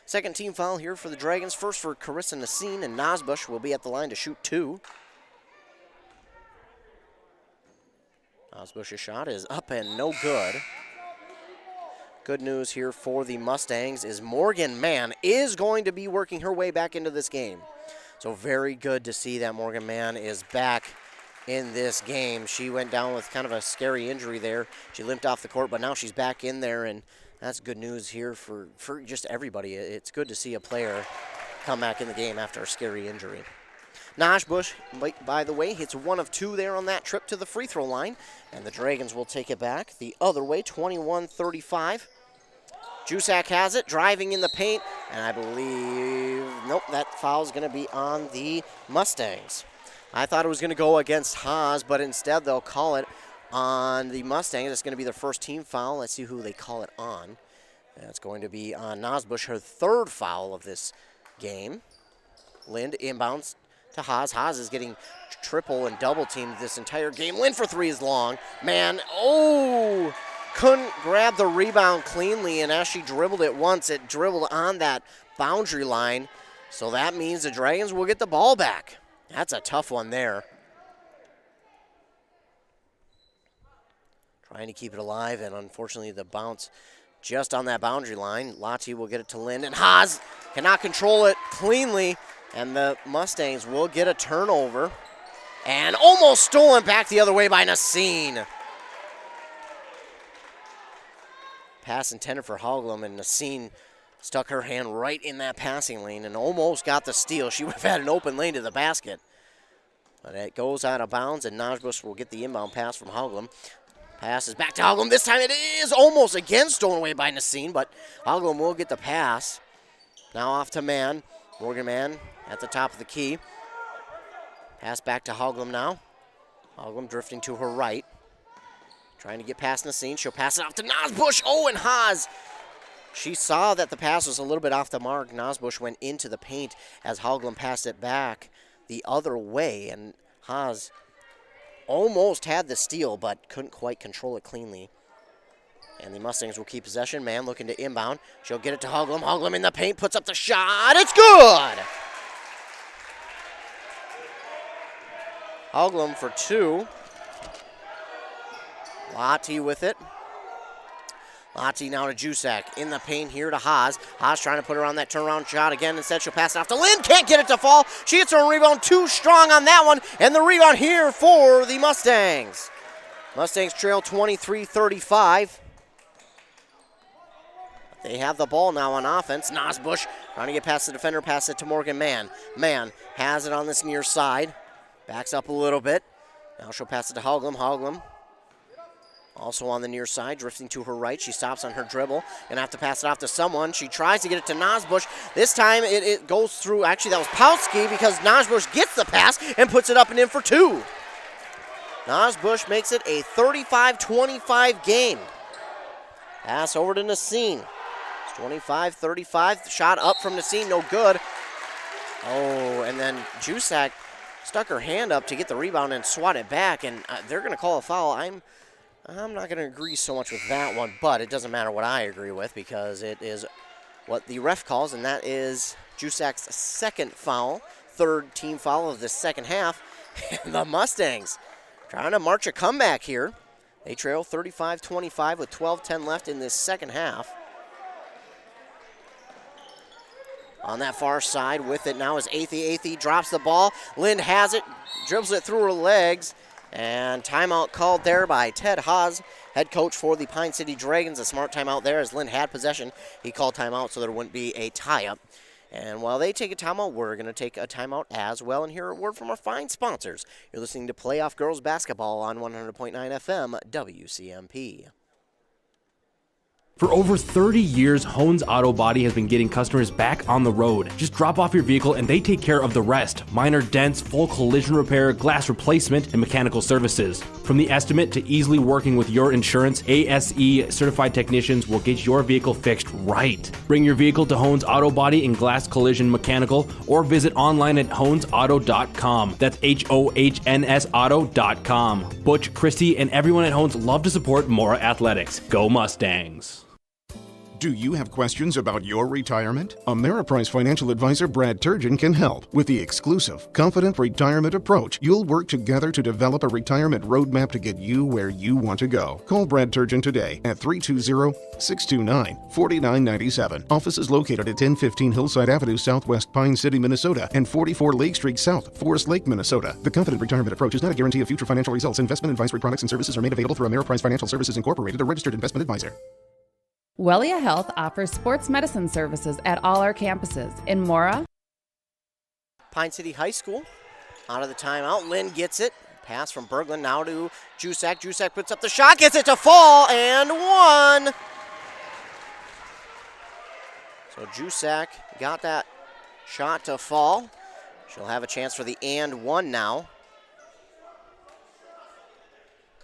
Second team foul here for the Dragons. First for Carissa Nasine, and Nosbush will be at the line to shoot two. Nosbush's shot is up and no good. Good news here for the Mustangs is Morgan Mann is going to be working her way back into this game. So very good to see that Morgan Mann is back in this game. She went down with kind of a scary injury there. She limped off the court, but now she's back in there, and that's good news here for just everybody. It's good to see a player come back in the game after a scary injury. Nosbush, by the way, hits one of two there on that trip to the free throw line, and the Dragons will take it back the other way, 21-35. Jusak has it, driving in the paint, and I believe, nope, that foul's going to be on the Mustangs. I thought it was going to go against Haas, but instead they'll call it on the Mustangs. It's going to be their first team foul. Let's see who they call it on. And it's going to be on Nosbush, her third foul of this game. Lind inbounds to Haas. Haas is getting triple and double teamed this entire game. Lind for three is long. Man, oh! couldn't grab the rebound cleanly, and as she dribbled it once, it dribbled on that boundary line. So that means the Dragons will get the ball back. That's a tough one there. Trying to keep it alive, and unfortunately the bounce just on that boundary line. Lati will get it to Lind, and Haas cannot control it cleanly, and the Mustangs will get a turnover. And almost stolen back the other way by Nasine. Pass intended for Hoglum, and Nasine stuck her hand right in that passing lane and almost got the steal. She would have had an open lane to the basket. But it goes out of bounds, and Najbush will get the inbound pass from Hoglum. Passes back to Hoglum. This time it is almost again stolen away by Nasine, but Hoglum will get the pass. Now off to Mann. Morgan Mann at the top of the key. Pass back to Hoglum now. Hoglum drifting to her right. Trying to get past Nasine. She'll pass it off to Najbush. Oh, and Haas. She saw that the pass was a little bit off the mark. Najbush went into the paint as Hoglum passed it back the other way, and Haas almost had the steal, but couldn't quite control it cleanly. And the Mustangs will keep possession. Mann looking to inbound. She'll get it to Hoglum. Hoglum in the paint, puts up the shot. It's good! Hoglum for two. Lati with it. Lati now to Jusak. In the paint here to Haas. Haas trying to put her on that turnaround shot again. Instead, she'll pass it off to Lind. Can't get it to fall. She gets her rebound too strong on that one. And the rebound here for the Mustangs. Mustangs trail 23-35. They have the ball now on offense. Najbush trying to get past the defender. Pass it to Morgan Mann. Mann has it on this near side. Backs up a little bit. Now she'll pass it to Hoglum. Hoglum also on the near side, drifting to her right. She stops on her dribble. Gonna have to pass it off to someone. She tries to get it to Najbush. This time it goes through. Actually, that was Pautsky because Najbush gets the pass and puts it up and in for two. Najbush makes it a 35-25 game. Pass over to Nasine. It's 25-35. Shot up from Nasine, no good. Oh, and then Jusak stuck her hand up to get the rebound and swat it back, and they're going to call a foul. I'm not going to agree so much with that one, but it doesn't matter what I agree with because it is what the ref calls, and that is Jusak's second foul, third team foul of the second half. And the Mustangs trying to march a comeback here. They trail 35-25 with 12:10 left in this second half. On that far side with it now is Athey. Athey drops the ball. Lind has it, dribbles it through her legs, and timeout called there by Ted Haas, head coach for the Pine City Dragons. A smart timeout there as Lind had possession. He called timeout so there wouldn't be a tie-up. And while they take a timeout, we're going to take a timeout as well and hear a word from our fine sponsors. You're listening to Playoff Girls Basketball on 100.9 FM WCMP. For over 30 years, Hones Auto Body has been getting customers back on the road. Just drop off your vehicle and they take care of the rest. Minor dents, full collision repair, glass replacement, and mechanical services. From the estimate to easily working with your insurance, ASE certified technicians will get your vehicle fixed right. Bring your vehicle to Hones Auto Body in glass collision mechanical or visit online at honesauto.com. That's HOHNS auto.com. Butch, Christy, and everyone at Hones love to support Mora Athletics. Go Mustangs. Do you have questions about your retirement? Ameriprise financial advisor Brad Turgeon can help. With the exclusive Confident Retirement Approach, you'll work together to develop a retirement roadmap to get you where you want to go. Call Brad Turgeon today at 320-629-4997. Office is located at 1015 Hillside Avenue, Southwest Pine City, Minnesota, and 44 Lake Street South, Forest Lake, Minnesota. The Confident Retirement Approach is not a guarantee of future financial results. Investment advisory products and services are made available through Ameriprise Financial Services Incorporated, a registered investment advisor. Wellia Health offers sports medicine services at all our campuses in Mora, Pine City High School. Out of the timeout, Lind gets it. Pass from Berglund now to Jusak. Jusak puts up the shot, gets it to fall, and one. So Jusak got that shot to fall. She'll have a chance for the and one now.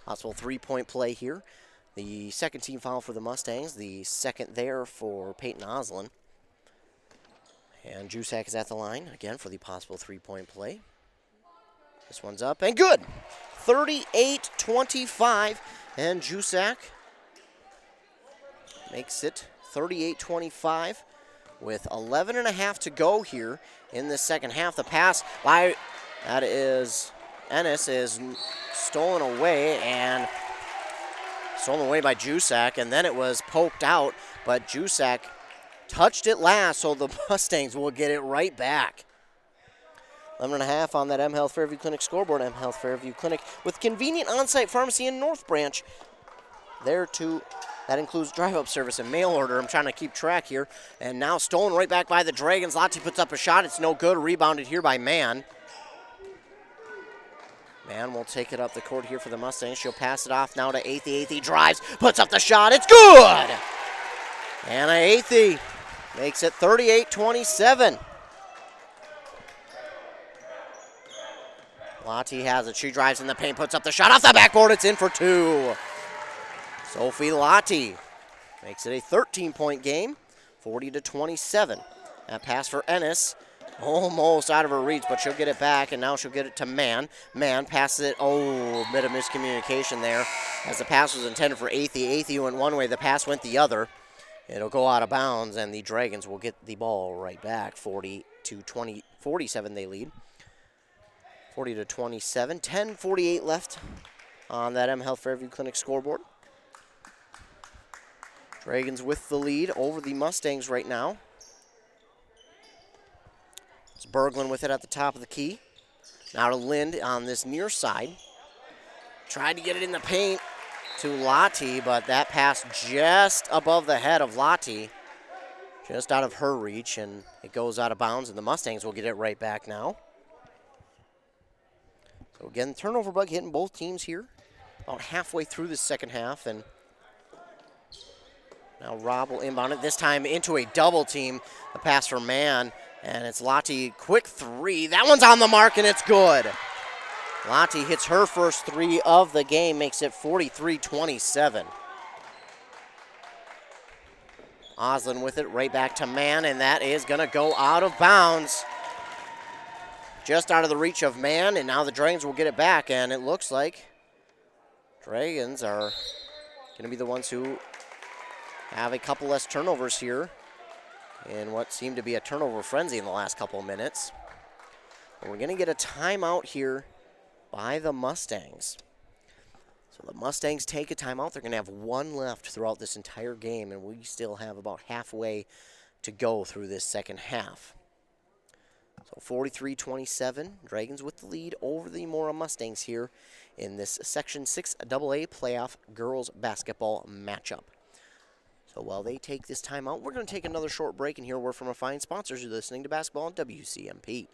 Possible three-point play here. The second team foul for the Mustangs, the second there for Peyton Oslin. And Jusak is at the line again for the possible three-point play. This one's up and good. 38-25, and Jusak makes it 38-25 with 11 and a half to go here in the second half. The pass by, that is, Ennis is stolen away by Jusak, and then it was poked out, but Jusak touched it last, so the Mustangs will get it right back. 11 and a half on that M Health Fairview Clinic scoreboard. M Health Fairview Clinic with convenient on-site pharmacy in North Branch. There too, that includes drive-up service and mail order. I'm trying to keep track here. And now stolen right back by the Dragons. Lottie puts up a shot. It's no good. Rebounded here by Mann. Mann will take it up the court here for the Mustangs. She'll pass it off now to Athey. Athey drives, puts up the shot. It's good! Anna Athey makes it 38-27. Lottie has it. She drives in the paint, puts up the shot off the backboard. It's in for two. Sophie Lottie makes it a 13-point game, 40-27. That pass for Ennis, almost out of her reach, but she'll get it back, and now she'll get it to Mann. Mann passes it. Oh, bit of miscommunication there, as the pass was intended for Athey. Athey went one way, the pass went the other. It'll go out of bounds, and the Dragons will get the ball right back. 40-47 they lead. 40-27, 10:48 left on that M Health Fairview Clinic scoreboard. Dragons with the lead over the Mustangs right now. It's Berglund with it at the top of the key. Now to Lind on this near side. Tried to get it in the paint to Lottie, but that pass just above the head of Lottie. Just out of her reach, and it goes out of bounds, and the Mustangs will get it right back now. So again, turnover bug hitting both teams here about halfway through the second half. And now Rob will inbound it, this time into a double team. The pass for Mann, and it's Lottie, quick three. That one's on the mark, and it's good. Lottie hits her first three of the game, makes it 43-27. Oslin with it, right back to Mann, and that is going to go out of bounds. Just out of the reach of Mann, and now the Dragons will get it back, and it looks like Dragons are going to be the ones who have a couple less turnovers here in what seemed to be a turnover frenzy in the last couple of minutes. And we're going to get a timeout here by the Mustangs. So the Mustangs take a timeout. They're going to have one left throughout this entire game, and we still have about halfway to go through this second half. So 43-27, Dragons with the lead over the Mora Mustangs here in this Section 6AA playoff girls basketball matchup. So while they take this timeout, we're going to take another short break and hear a word from our fine sponsors. You're listening to Basketball on WCMP.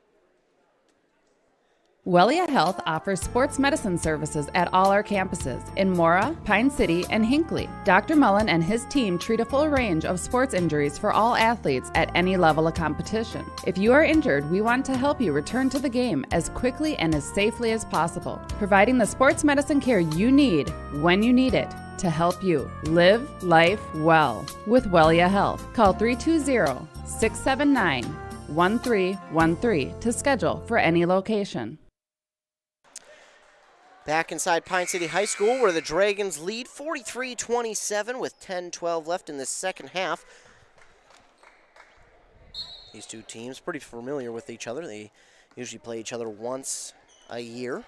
Wellia Health offers sports medicine services at all our campuses in Mora, Pine City, and Hinckley. Dr. Mullen and his team treat a full range of sports injuries for all athletes at any level of competition. If you are injured, we want to help you return to the game as quickly and as safely as possible, providing the sports medicine care you need when you need it to help you live life well with Wellia Health. Call 320-679-1313 to schedule for any location. Back inside Pine City High School where the Dragons lead 43-27 with 10-12 left in the second half. These two teams pretty familiar with each other. They usually play each other once a year,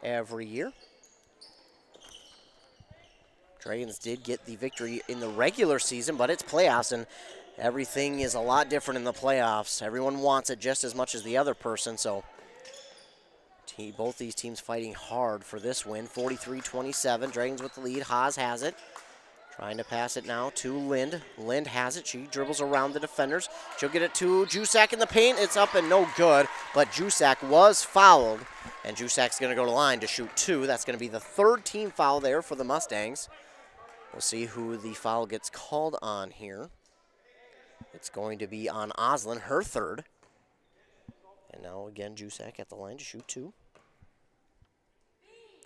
every year. Dragons did get the victory in the regular season, but it's playoffs, and everything is a lot different in the playoffs. Everyone wants it just as much as the other person, so both these teams fighting hard for this win. 43-27, Dragons with the lead. Haas has it. Trying to pass it now to Lind. Lind has it. She dribbles around the defenders. She'll get it to Jusak in the paint. It's up and no good, but Jusak was fouled, and Jusak's going to go to the line to shoot two. That's going to be the third team foul there for the Mustangs. We'll see who the foul gets called on here. It's going to be on Oslin, her third. And now again, Jusak at the line to shoot two.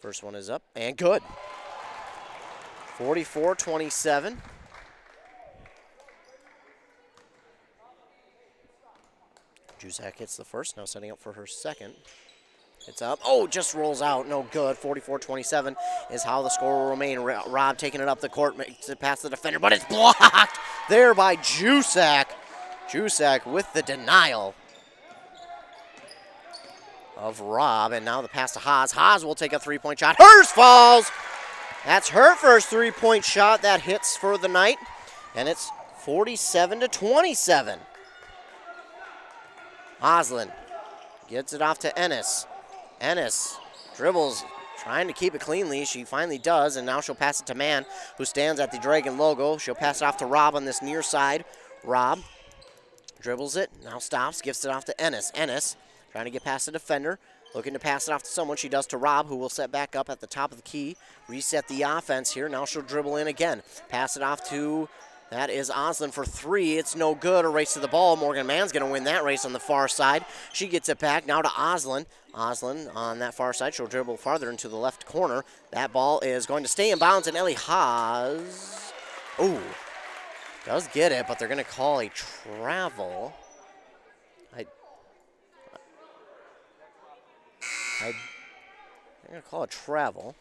First one is up and good. 44-27. Jusak hits the first, now setting up for her second. It's up. Oh, just rolls out. No good. 44-27 is how the score will remain. Rob taking it up the court, makes it past the defender, but it's blocked there by Jusak. Jusak with the denial of Rob, and now the pass to Haas. Haas will take a three-point shot. Hers falls. That's her first three-point shot that hits for the night, and it's 47-27. Oslin gets it off to Ennis. Ennis dribbles, trying to keep it cleanly. She finally does, and now she'll pass it to Mann, who stands at the Dragon logo. She'll pass it off to Rob on this near side. Rob dribbles it, now stops, gives it off to Ennis. Ennis trying to get past the defender, looking to pass it off to someone. She does to Rob, who will set back up at the top of the key, reset the offense here. Now she'll dribble in again, pass it off to, that is Oslin for three. It's no good. A race to the ball. Morgan Mann's going to win that race on the far side. She gets it back now to Oslin. Oslin on that far side. She'll dribble farther into the left corner. That ball is going to stay in bounds, and Ellie Haas, ooh, does get it, but they're going to call a travel. I'm going to call a travel.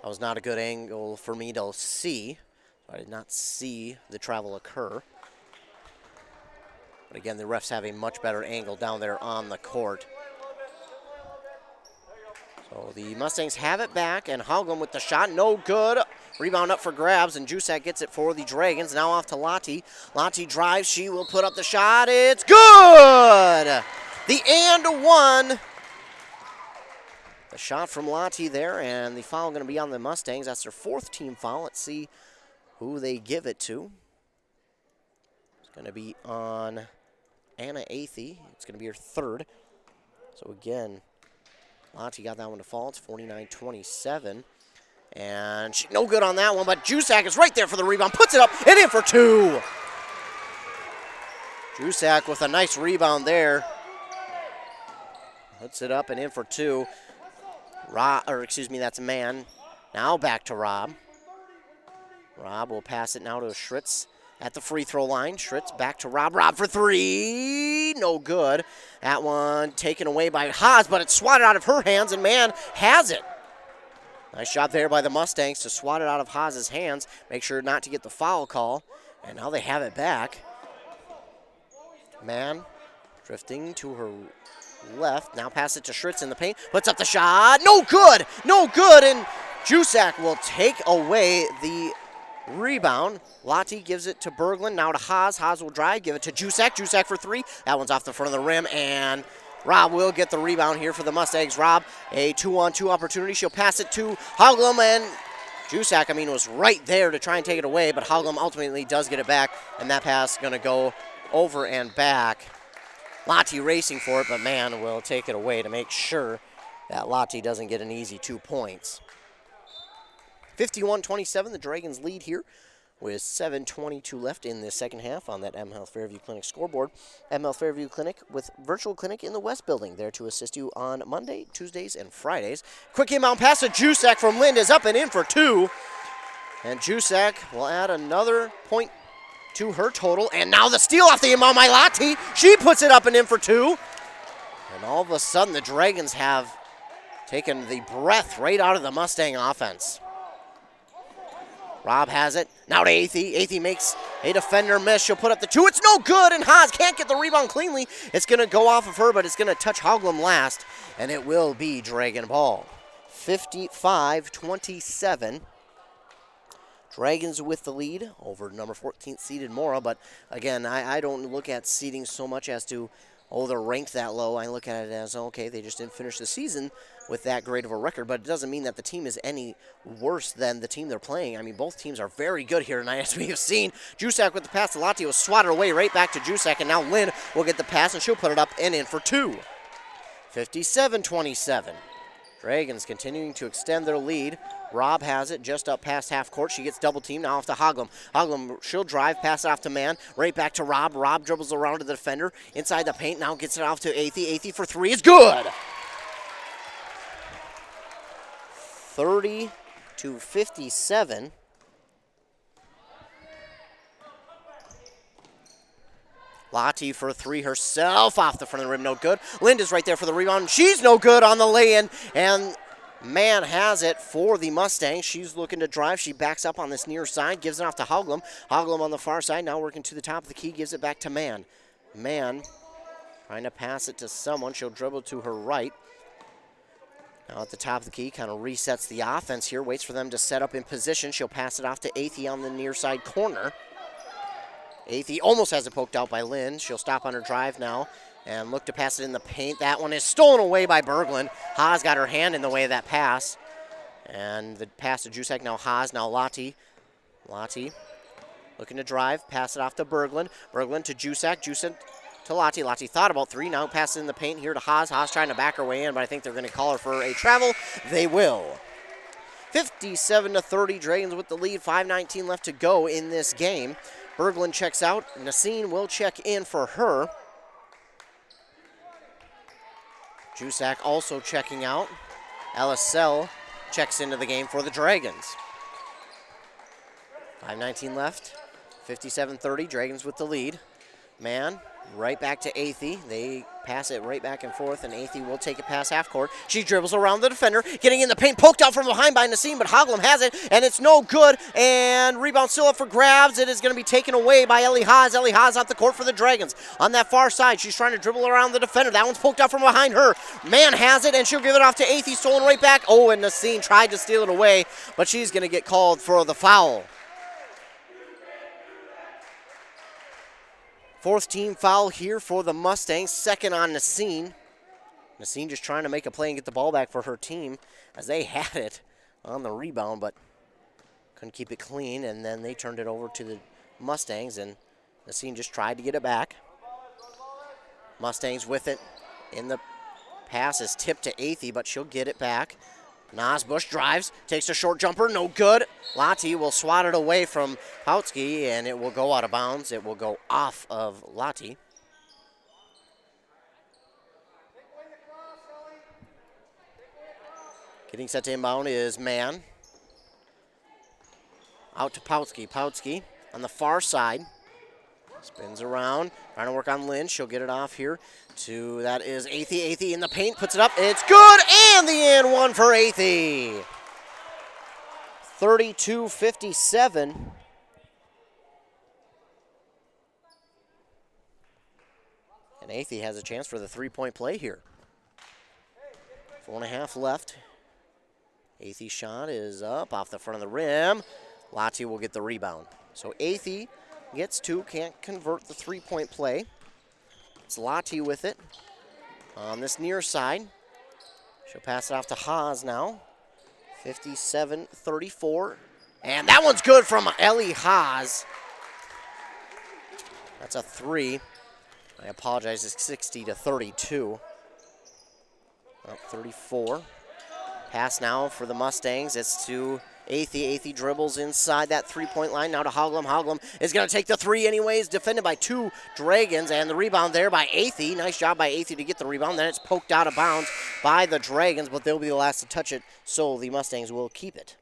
That was not a good angle for me to see. I did not see the travel occur. But again, the refs have a much better angle down there on the court. So the Mustangs have it back, and Haugland with the shot, no good. Rebound up for grabs, and Jusak gets it for the Dragons. Now off to Lottie. Lottie drives, she will put up the shot. It's good! The and one. The shot from Lottie there, and the foul going to be on the Mustangs. That's their fourth team foul. Let's see who they give it to. It's going to be on Anna Athey. It's going to be her third. So again, Lottie got that one to fall. It's 49-27. And she, no good on that one, but Jusak is right there for the rebound. Puts it up and in for two. Jusak with a nice rebound there. Puts it up and in for two. That's Mann. Now back to Rob. Rob will pass it now to Schritz at the free throw line. Schritz back to Rob. Rob for three. No good. That one taken away by Haas, but it's swatted out of her hands, and Mann has it. Nice shot there by the Mustangs to swat it out of Haas's hands. Make sure not to get the foul call. And now they have it back. Mann drifting to her left. Now pass it to Schritz in the paint. Puts up the shot. No good. No good. And Jusak will take away the rebound. Lottie gives it to Berglund. Now to Haas. Haas will drive. Give it to Jusak. Jusak for three. That one's off the front of the rim. And Rob will get the rebound here for the Mustangs. Rob, a 2-on-2 opportunity. She'll pass it to Haugland. And Jusak, was right there to try and take it away. But Haugland ultimately does get it back. And that pass is going to go over and back. Lottie racing for it, but Mann will take it away to make sure that Lottie doesn't get an easy 2 points. 51-27, the Dragons lead here with 7:22 left in the second half on that M Health Fairview Clinic scoreboard. M Health Fairview Clinic with virtual clinic in the West Building, there to assist you on Monday, Tuesdays, and Fridays. Quick inbound pass to Jusak from Lind is up and in for two. And Jusak will add another point to her total, and now the steal off the inbound by Lottie. She puts it up and in for two. And all of a sudden, the Dragons have taken the breath right out of the Mustang offense. Rob has it. Now to Athey. Athey makes a defender miss. She'll put up the two. It's no good, and Haas can't get the rebound cleanly. It's going to go off of her, but it's going to touch Haugland last, and it will be Dragon ball. 55-27. Dragons with the lead over number 14th seeded Mora, but again, I don't look at seeding so much as to, they're ranked that low. I look at it as, okay, they just didn't finish the season with that great of a record, but it doesn't mean that the team is any worse than the team they're playing. Both teams are very good here tonight, as we have seen. Jusak with the pass to Lottie was swatted away right back to Jusak, and now Lynn will get the pass, and she'll put it up and in for two. 57-27. Dragons continuing to extend their lead. Rob has it just up past half court. She gets double teamed. Now off to Haugland. Haugland, she'll drive, pass it off to Mann. Right back to Rob. Rob dribbles around to the defender. Inside the paint. Now gets it off to Athey. Athey for three is good. 30-57. Lottie for 3 herself off the front of the rim, no good. Linda's right there for the rebound. She's no good on the lay-in, and Mann has it for the Mustangs. She's looking to drive. She backs up on this near side, gives it off to Hoglam. Hoglam on the far side, now working to the top of the key, gives it back to Mann. Mann trying to pass it to someone. She'll dribble to her right. Now at the top of the key, kind of resets the offense here, waits for them to set up in position. She'll pass it off to Athey on the near side corner. Athey almost has it poked out by Lynn. She'll stop on her drive now and look to pass it in the paint. That one is stolen away by Berglund. Haas got her hand in the way of that pass. And the pass to Jusek, now Haas, now Lottie. Lottie looking to drive, pass it off to Berglund. Berglund to Jusek, Jusek to Lottie. Lottie thought about 3, now passes in the paint here to Haas. Haas trying to back her way in, but I think they're going to call her for a travel. They will. 57-30, Dragons with the lead, 5:19 left to go in this game. Berglund checks out. Nassine will check in for her. Jusek also checking out. LSL checks into the game for the Dragons. 5:19 left. 57-30, Dragons with the lead. Mann right back to Athey. They pass it right back and forth, and Athey will take it past half court. She dribbles around the defender, getting in the paint, poked out from behind by Nassine, but Hoglam has it, and it's no good, and rebound still up for grabs. It is going to be taken away by Ellie Haas. Ellie Haas off the court for the Dragons. On that far side, she's trying to dribble around the defender. That one's poked out from behind her. Mann has it, and she'll give it off to Athey, stolen right back. Oh, and Nassine tried to steal it away, but she's going to get called for the foul. 4th team foul here for the Mustangs, second on Nassine. Nassine just trying to make a play and get the ball back for her team as they had it on the rebound, but couldn't keep it clean, and then they turned it over to the Mustangs, and Nassine just tried to get it back. Mustangs with it in the pass is tipped to Athey, but she'll get it back. Nosbush drives, takes a short jumper, no good. Lottie will swat it away from Pautsky, and it will go out of bounds. It will go off of Lottie. Getting set to inbound is Mann. Out to Pautsky. Pautsky on the far side. Spins around, trying to work on Lynn. She'll get it off here to, that is Athey. Athey in the paint, puts it up. It's good, and the and one for Athey. 32-57. And Athey has a chance for the three-point play here. 4.5 left. Athey's shot is up off the front of the rim. Lottie will get the rebound. So Athey gets 2, can't convert the three-point play. It's Lottie with it on this near side. She'll pass it off to Haas now. 57-34. And that one's good from Ellie Haas. That's a 3. I apologize, it's 60-32. Up 34. Pass now for the Mustangs. It's to Athey. Athey dribbles inside that three-point line. Now to Hoglam. Hoglam is going to take the 3 anyways. Defended by 2 Dragons. And the rebound there by Athey. Nice job by Athey to get the rebound. Then it's poked out of bounds by the Dragons, but they'll be the last to touch it, so the Mustangs will keep it.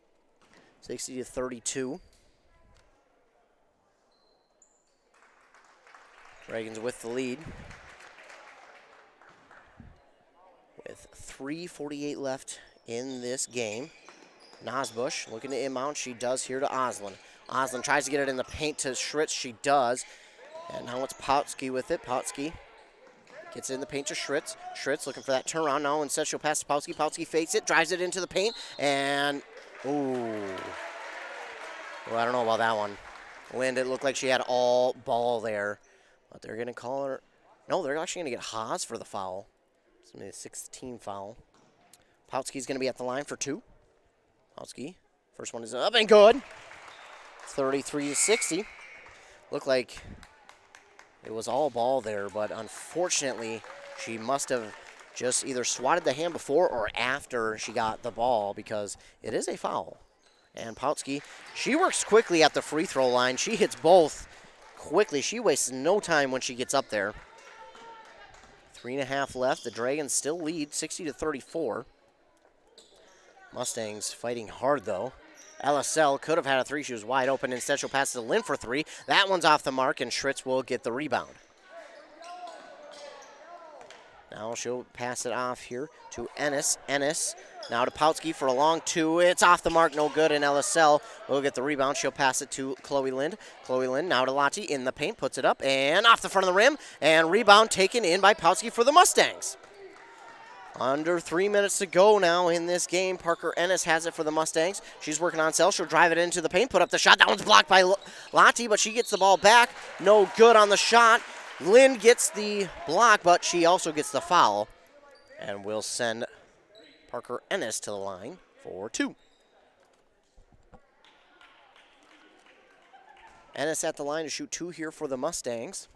60-32. Dragons with the lead. With 3:48 left in this game. Nosbush looking to inbound. She does here to Oslin. Oslin tries to get it in the paint to Schritz. She does. And now it's Pautsky with it. Pautsky gets it in the paint to Schritz. Schritz looking for that turnaround. Now instead she'll pass to Pautsky. Pautsky fakes it, drives it into the paint, and ooh. Well, I don't know about that one. Lind, it looked like she had all ball there. But they're going to call her. No, they're actually going to get Haas for the foul. It's going to be a 16 foul. Pautsky's going to be at the line for 2. Pautsky, first one is up and good. 33-60. Looked like it was all ball there, but unfortunately, she must have just either swatted the hand before or after she got the ball, because it is a foul. And Pautsky, she works quickly at the free throw line. She hits both quickly. She wastes no time when she gets up there. 3.5 left. The Dragons still lead 60-34. Mustangs fighting hard, though. LSL could have had a 3. She was wide open. Instead, she'll pass to Lynn for 3. That one's off the mark, and Schritz will get the rebound. Now she'll pass it off here to Ennis. Ennis now to Pautsky for a long two. It's off the mark, no good, and LSL will get the rebound. She'll pass it to Chloe Lind. Chloe Lind now to Lottie in the paint, puts it up, and off the front of the rim, and rebound taken in by Pautsky for the Mustangs. Under 3 minutes to go now in this game. Parker Ennis has it for the Mustangs. She's working on cell. She'll drive it into the paint, put up the shot. That one's blocked by Lottie, but she gets the ball back. No good on the shot. Lynn gets the block, but she also gets the foul. And we'll send Parker Ennis to the line for 2. Ennis at the line to shoot 2 here for the Mustangs.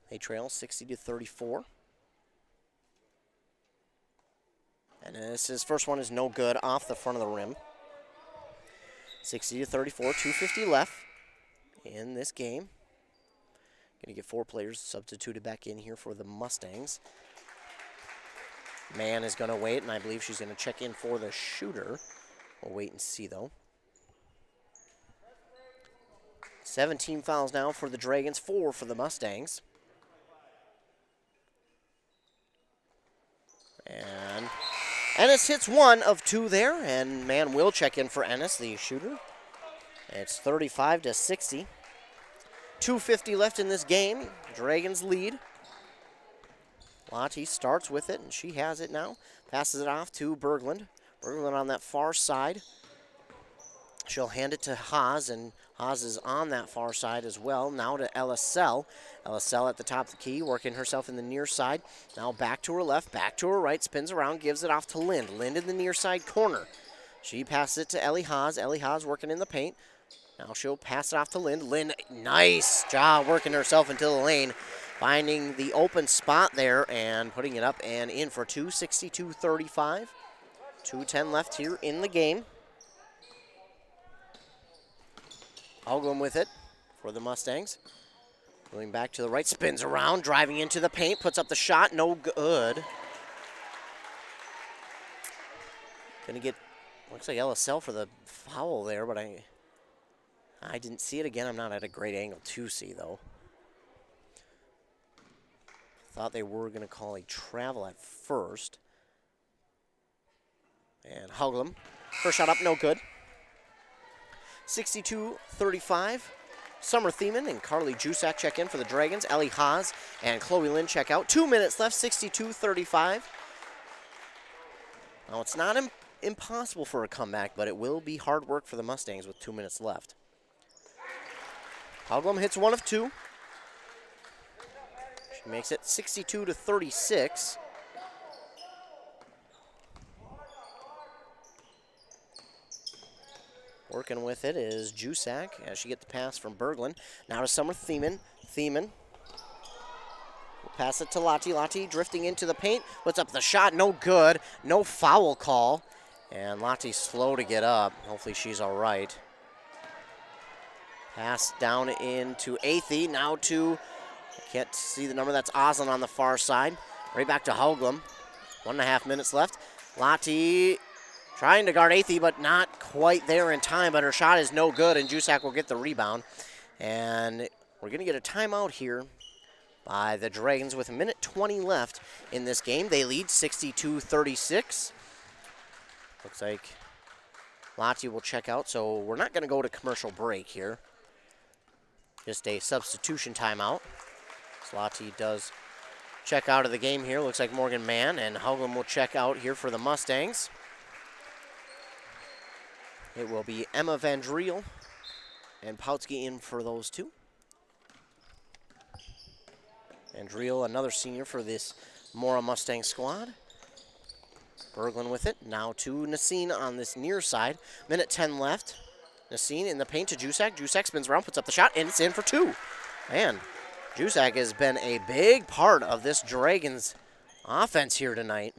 They trail 60-34. And his first one is no good, off the front of the rim. 60-34, 2:50 left in this game. Going to get 4 players substituted back in here for the Mustangs. Mann is going to wait, and I believe she's going to check in for the shooter. We'll wait and see, though. 17 fouls now for the Dragons, 4 for the Mustangs. And Ennis hits 1 of 2 there, and Mann will check in for Ennis, the shooter. It's 35-60. 2:50 left in this game. Dragons lead. Lottie starts with it, and she has it now. Passes it off to Berglund. Berglund on that far side. She'll hand it to Haas, and Haas is on that far side as well. Now to LSL. LSL at the top of the key, working herself in the near side. Now back to her left, back to her right, spins around, gives it off to Lind. Lind in the near side corner. She passes it to Ellie Haas. Ellie Haas working in the paint. Now she'll pass it off to Lind. Lind, nice job working herself into the lane. Finding the open spot there and putting it up and in for 2, 62-35. 2:10 left here in the game. Hogum with it for the Mustangs. Going back to the right, spins around, driving into the paint, puts up the shot, no good. Gonna get, looks like LSL for the foul there, but I didn't see it again. I'm not at a great angle to see, though. Thought they were gonna call a travel at first. And Hogum, first shot up, no good. 62-35. Summer Thiemann and Carly Jusak check in for the Dragons. Ellie Haas and Chloe Lind check out. 2 minutes left, 62-35. Now, it's not impossible for a comeback, but it will be hard work for the Mustangs with 2 minutes left. Hogum hits 1 of 2. She makes it 62-36. Working with it is Jusak as she gets the pass from Berglund. Now to Summer Thiemann. Thiemann will pass it to Lottie. Lottie drifting into the paint. Puts up the shot. No good. No foul call. And Lottie's slow to get up. Hopefully she's all right. Pass down into Athey. Now to, I can't see the number. That's Oslin on the far side. Right back to Hogum. 1.5 minutes left. Lottie trying to guard Athey, but not quite there in time, but her shot is no good, and Jusak will get the rebound. And we're going to get a timeout here by the Dragons with 1:20 left in this game. They lead 62-36. Looks like Lottie will check out, so we're not going to go to commercial break here. Just a substitution timeout. So Lottie does check out of the game here. Looks like Morgan Mann and Hogum will check out here for the Mustangs. It will be Emma Van Driel and Pautsky in for those two. Van Driel, another senior for this Mora Mustang squad. Berglund with it. Now to Nassine on this near side. 1:10 left. Nassine in the paint to Jusak. Jusak spins around, puts up the shot, and it's in for 2. Man, Jusak has been a big part of this Dragons offense here tonight.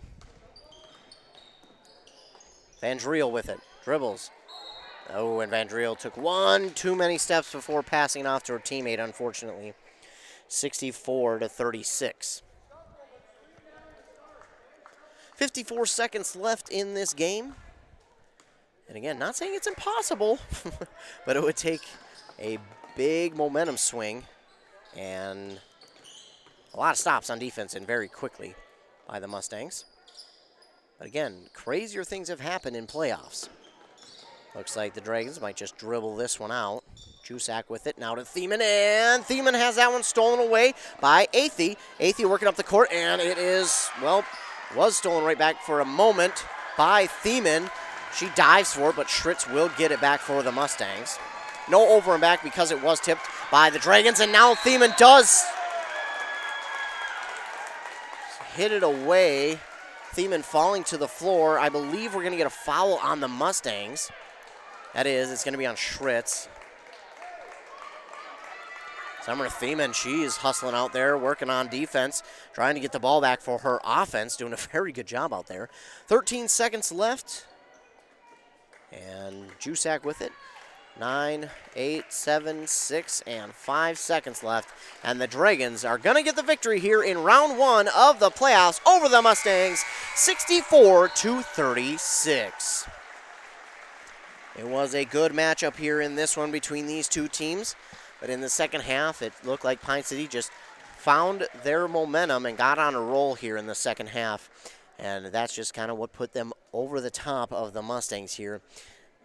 Van Driel with it. Dribbles. Oh, and Van Driel took 1 too many steps before passing it off to her teammate, unfortunately. 64-36. 54 seconds left in this game. And again, not saying it's impossible, but it would take a big momentum swing and a lot of stops on defense and very quickly. by the Mustangs. But again, crazier things have happened in playoffs. Looks like the Dragons might just dribble this one out. Jusak with it, now to Thiemann, and Thiemann has that one stolen away by Athey. Athey working up the court, and it is, well, was stolen right back for a moment by Thiemann. She dives for it, but Schritz will get it back for the Mustangs. No over and back because it was tipped by the Dragons, and now Thiemann does hit it away. Thiemann falling to the floor. I believe we're going to get a foul on the Mustangs. That is, it's going to be on Schritz. Summer Thiemann, she's hustling out there, working on defense, trying to get the ball back for her offense, doing a very good job out there. 13 seconds left. And Jusak with it. 9, 8, 7, 6, and 5 seconds left. And the Dragons are going to get the victory here in round 1 of the playoffs over the Mustangs, 64-36. It was a good matchup here in this one between these two teams. But in the second half, it looked like Pine City just found their momentum and got on a roll here in the second half. And that's just kind of what put them over the top of the Mustangs here.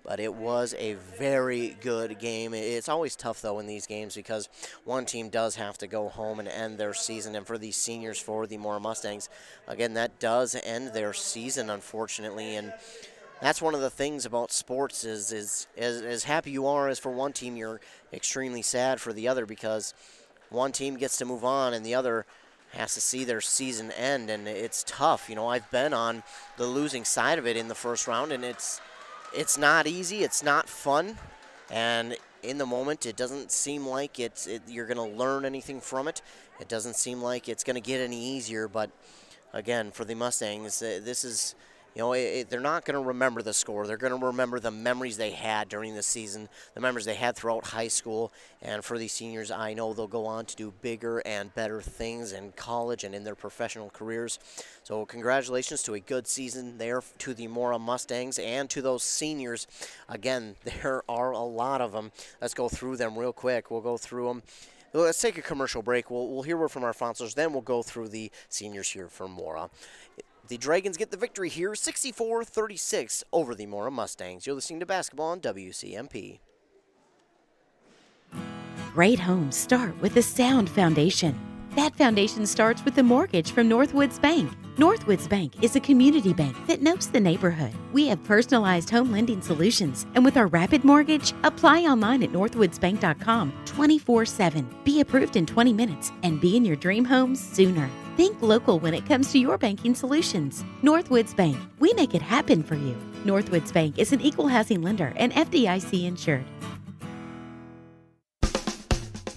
But it was a very good game. It's always tough, though, in these games because one team does have to go home and end their season. And for these seniors for the Mora Mustangs, again, that does end their season, unfortunately. And that's one of the things about sports is as happy you are as for one team, you're extremely sad for the other because one team gets to move on and the other has to see their season end, and it's tough. You know, I've been on the losing side of it in the first round, and it's not easy, it's not fun, and in the moment it doesn't seem like you're going to learn anything from it. It doesn't seem like it's going to get any easier, but again, for the Mustangs, this is, you know, they're not going to remember the score. They're going to remember the memories they had during the season, the memories they had throughout high school. And for these seniors, I know they'll go on to do bigger and better things in college and in their professional careers. So congratulations to a good season there to the Mora Mustangs and to those seniors. Again, there are a lot of them. Let's go through them real quick. We'll go through them. Let's take a commercial break. We'll hear word from our sponsors. Then we'll go through the seniors here for Mora. The Dragons get the victory here, 64-36 over the Mora Mustangs. You're listening to basketball on WCMP. Great homes start with a sound foundation. That foundation starts with a mortgage from Northwoods Bank. Northwoods Bank is a community bank that knows the neighborhood. We have personalized home lending solutions, and with our rapid mortgage, apply online at northwoodsbank.com 24/7. Be approved in 20 minutes and be in your dream home sooner. Think local when it comes to your banking solutions. Northwoods Bank, we make it happen for you. Northwoods Bank is an equal housing lender and FDIC insured.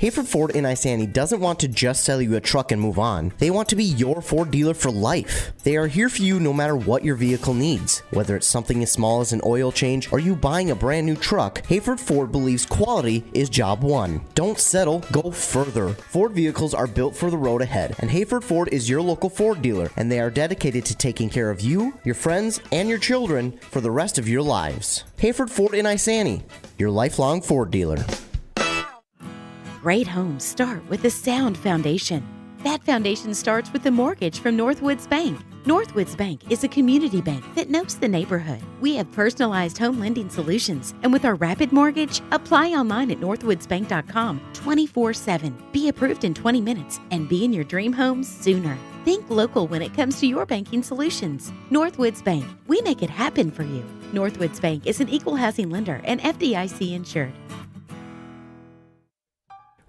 Hayford Ford in Isani doesn't want to just sell you a truck and move on. They want to be your Ford dealer for life. They are here for you no matter what your vehicle needs. Whether it's something as small as an oil change or you buying a brand new truck, Hayford Ford believes quality is job one. Don't settle, go further. Ford vehicles are built for the road ahead, and Hayford Ford is your local Ford dealer, and they are dedicated to taking care of you, your friends, and your children for the rest of your lives. Hayford Ford in Isani, your lifelong Ford dealer. Great homes start with a sound foundation. That foundation starts with a mortgage from Northwoods Bank. Northwoods Bank is a community bank that knows the neighborhood. We have personalized home lending solutions, and with our rapid mortgage, apply online at northwoodsbank.com 24/7. Be approved in 20 minutes and be in your dream home sooner. Think local when it comes to your banking solutions. Northwoods Bank, we make it happen for you. Northwoods Bank is an equal housing lender and FDIC insured.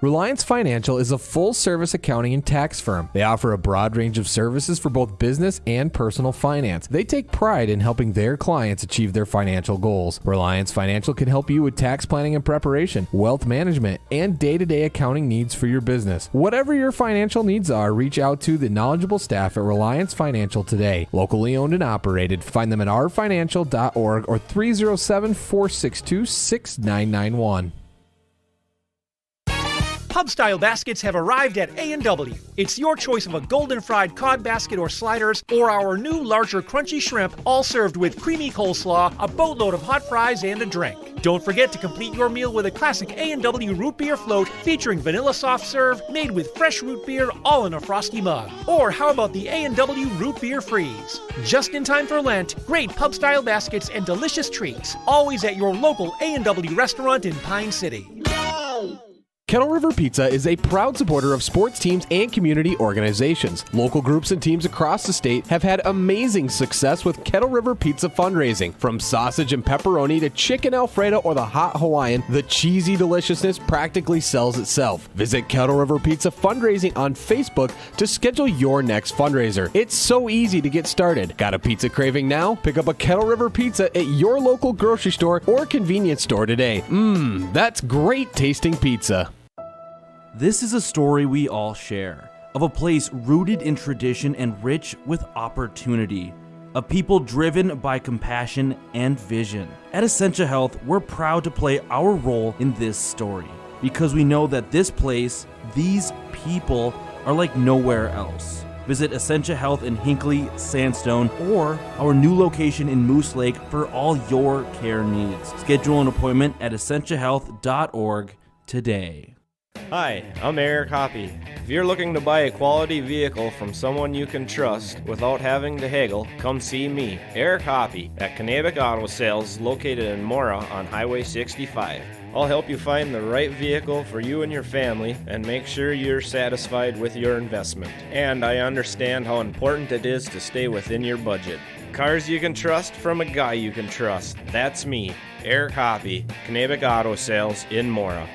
Reliance Financial is a full-service accounting and tax firm. They offer a broad range of services for both business and personal finance. They take pride in helping their clients achieve their financial goals. Reliance Financial can help you with tax planning and preparation, wealth management, and day-to-day accounting needs for your business. Whatever your financial needs are, reach out to the knowledgeable staff at Reliance Financial today. Locally owned and operated. Find them at rfinancial.org or 307-462-6991. Pub-style baskets have arrived at A&W. It's your choice of a golden fried cod basket or sliders, or our new larger crunchy shrimp, all served with creamy coleslaw, a boatload of hot fries, and a drink. Don't forget to complete your meal with a classic A&W root beer float featuring vanilla soft serve made with fresh root beer all in a frosty mug. Or how about the A&W root beer freeze? Just in time for Lent, great pub-style baskets and delicious treats, always at your local A&W restaurant in Pine City. Kettle River Pizza is a proud supporter of sports teams and community organizations. Local groups and teams across the state have had amazing success with Kettle River Pizza fundraising. From sausage and pepperoni to chicken Alfredo or the hot Hawaiian, the cheesy deliciousness practically sells itself. Visit Kettle River Pizza fundraising on Facebook to schedule your next fundraiser. It's so easy to get started. Got a pizza craving now? Pick up a Kettle River Pizza at your local grocery store or convenience store today. That's great tasting pizza. This is a story we all share, of a place rooted in tradition and rich with opportunity, a people driven by compassion and vision. At Essentia Health, we're proud to play our role in this story because we know that this place, these people, are like nowhere else. Visit Essentia Health in Hinckley, Sandstone, or our new location in Moose Lake for all your care needs. Schedule an appointment at essentiahealth.org today. Hi, I'm Eric Hoppy. If you're looking to buy a quality vehicle from someone you can trust without having to haggle, come see me, Eric Hoppy, at Kanabec Auto Sales located in Mora on Highway 65. I'll help you find the right vehicle for you and your family and make sure you're satisfied with your investment. And I understand how important it is to stay within your budget. Cars you can trust from a guy you can trust. That's me, Eric Hoppy, Kanabec Auto Sales in Mora.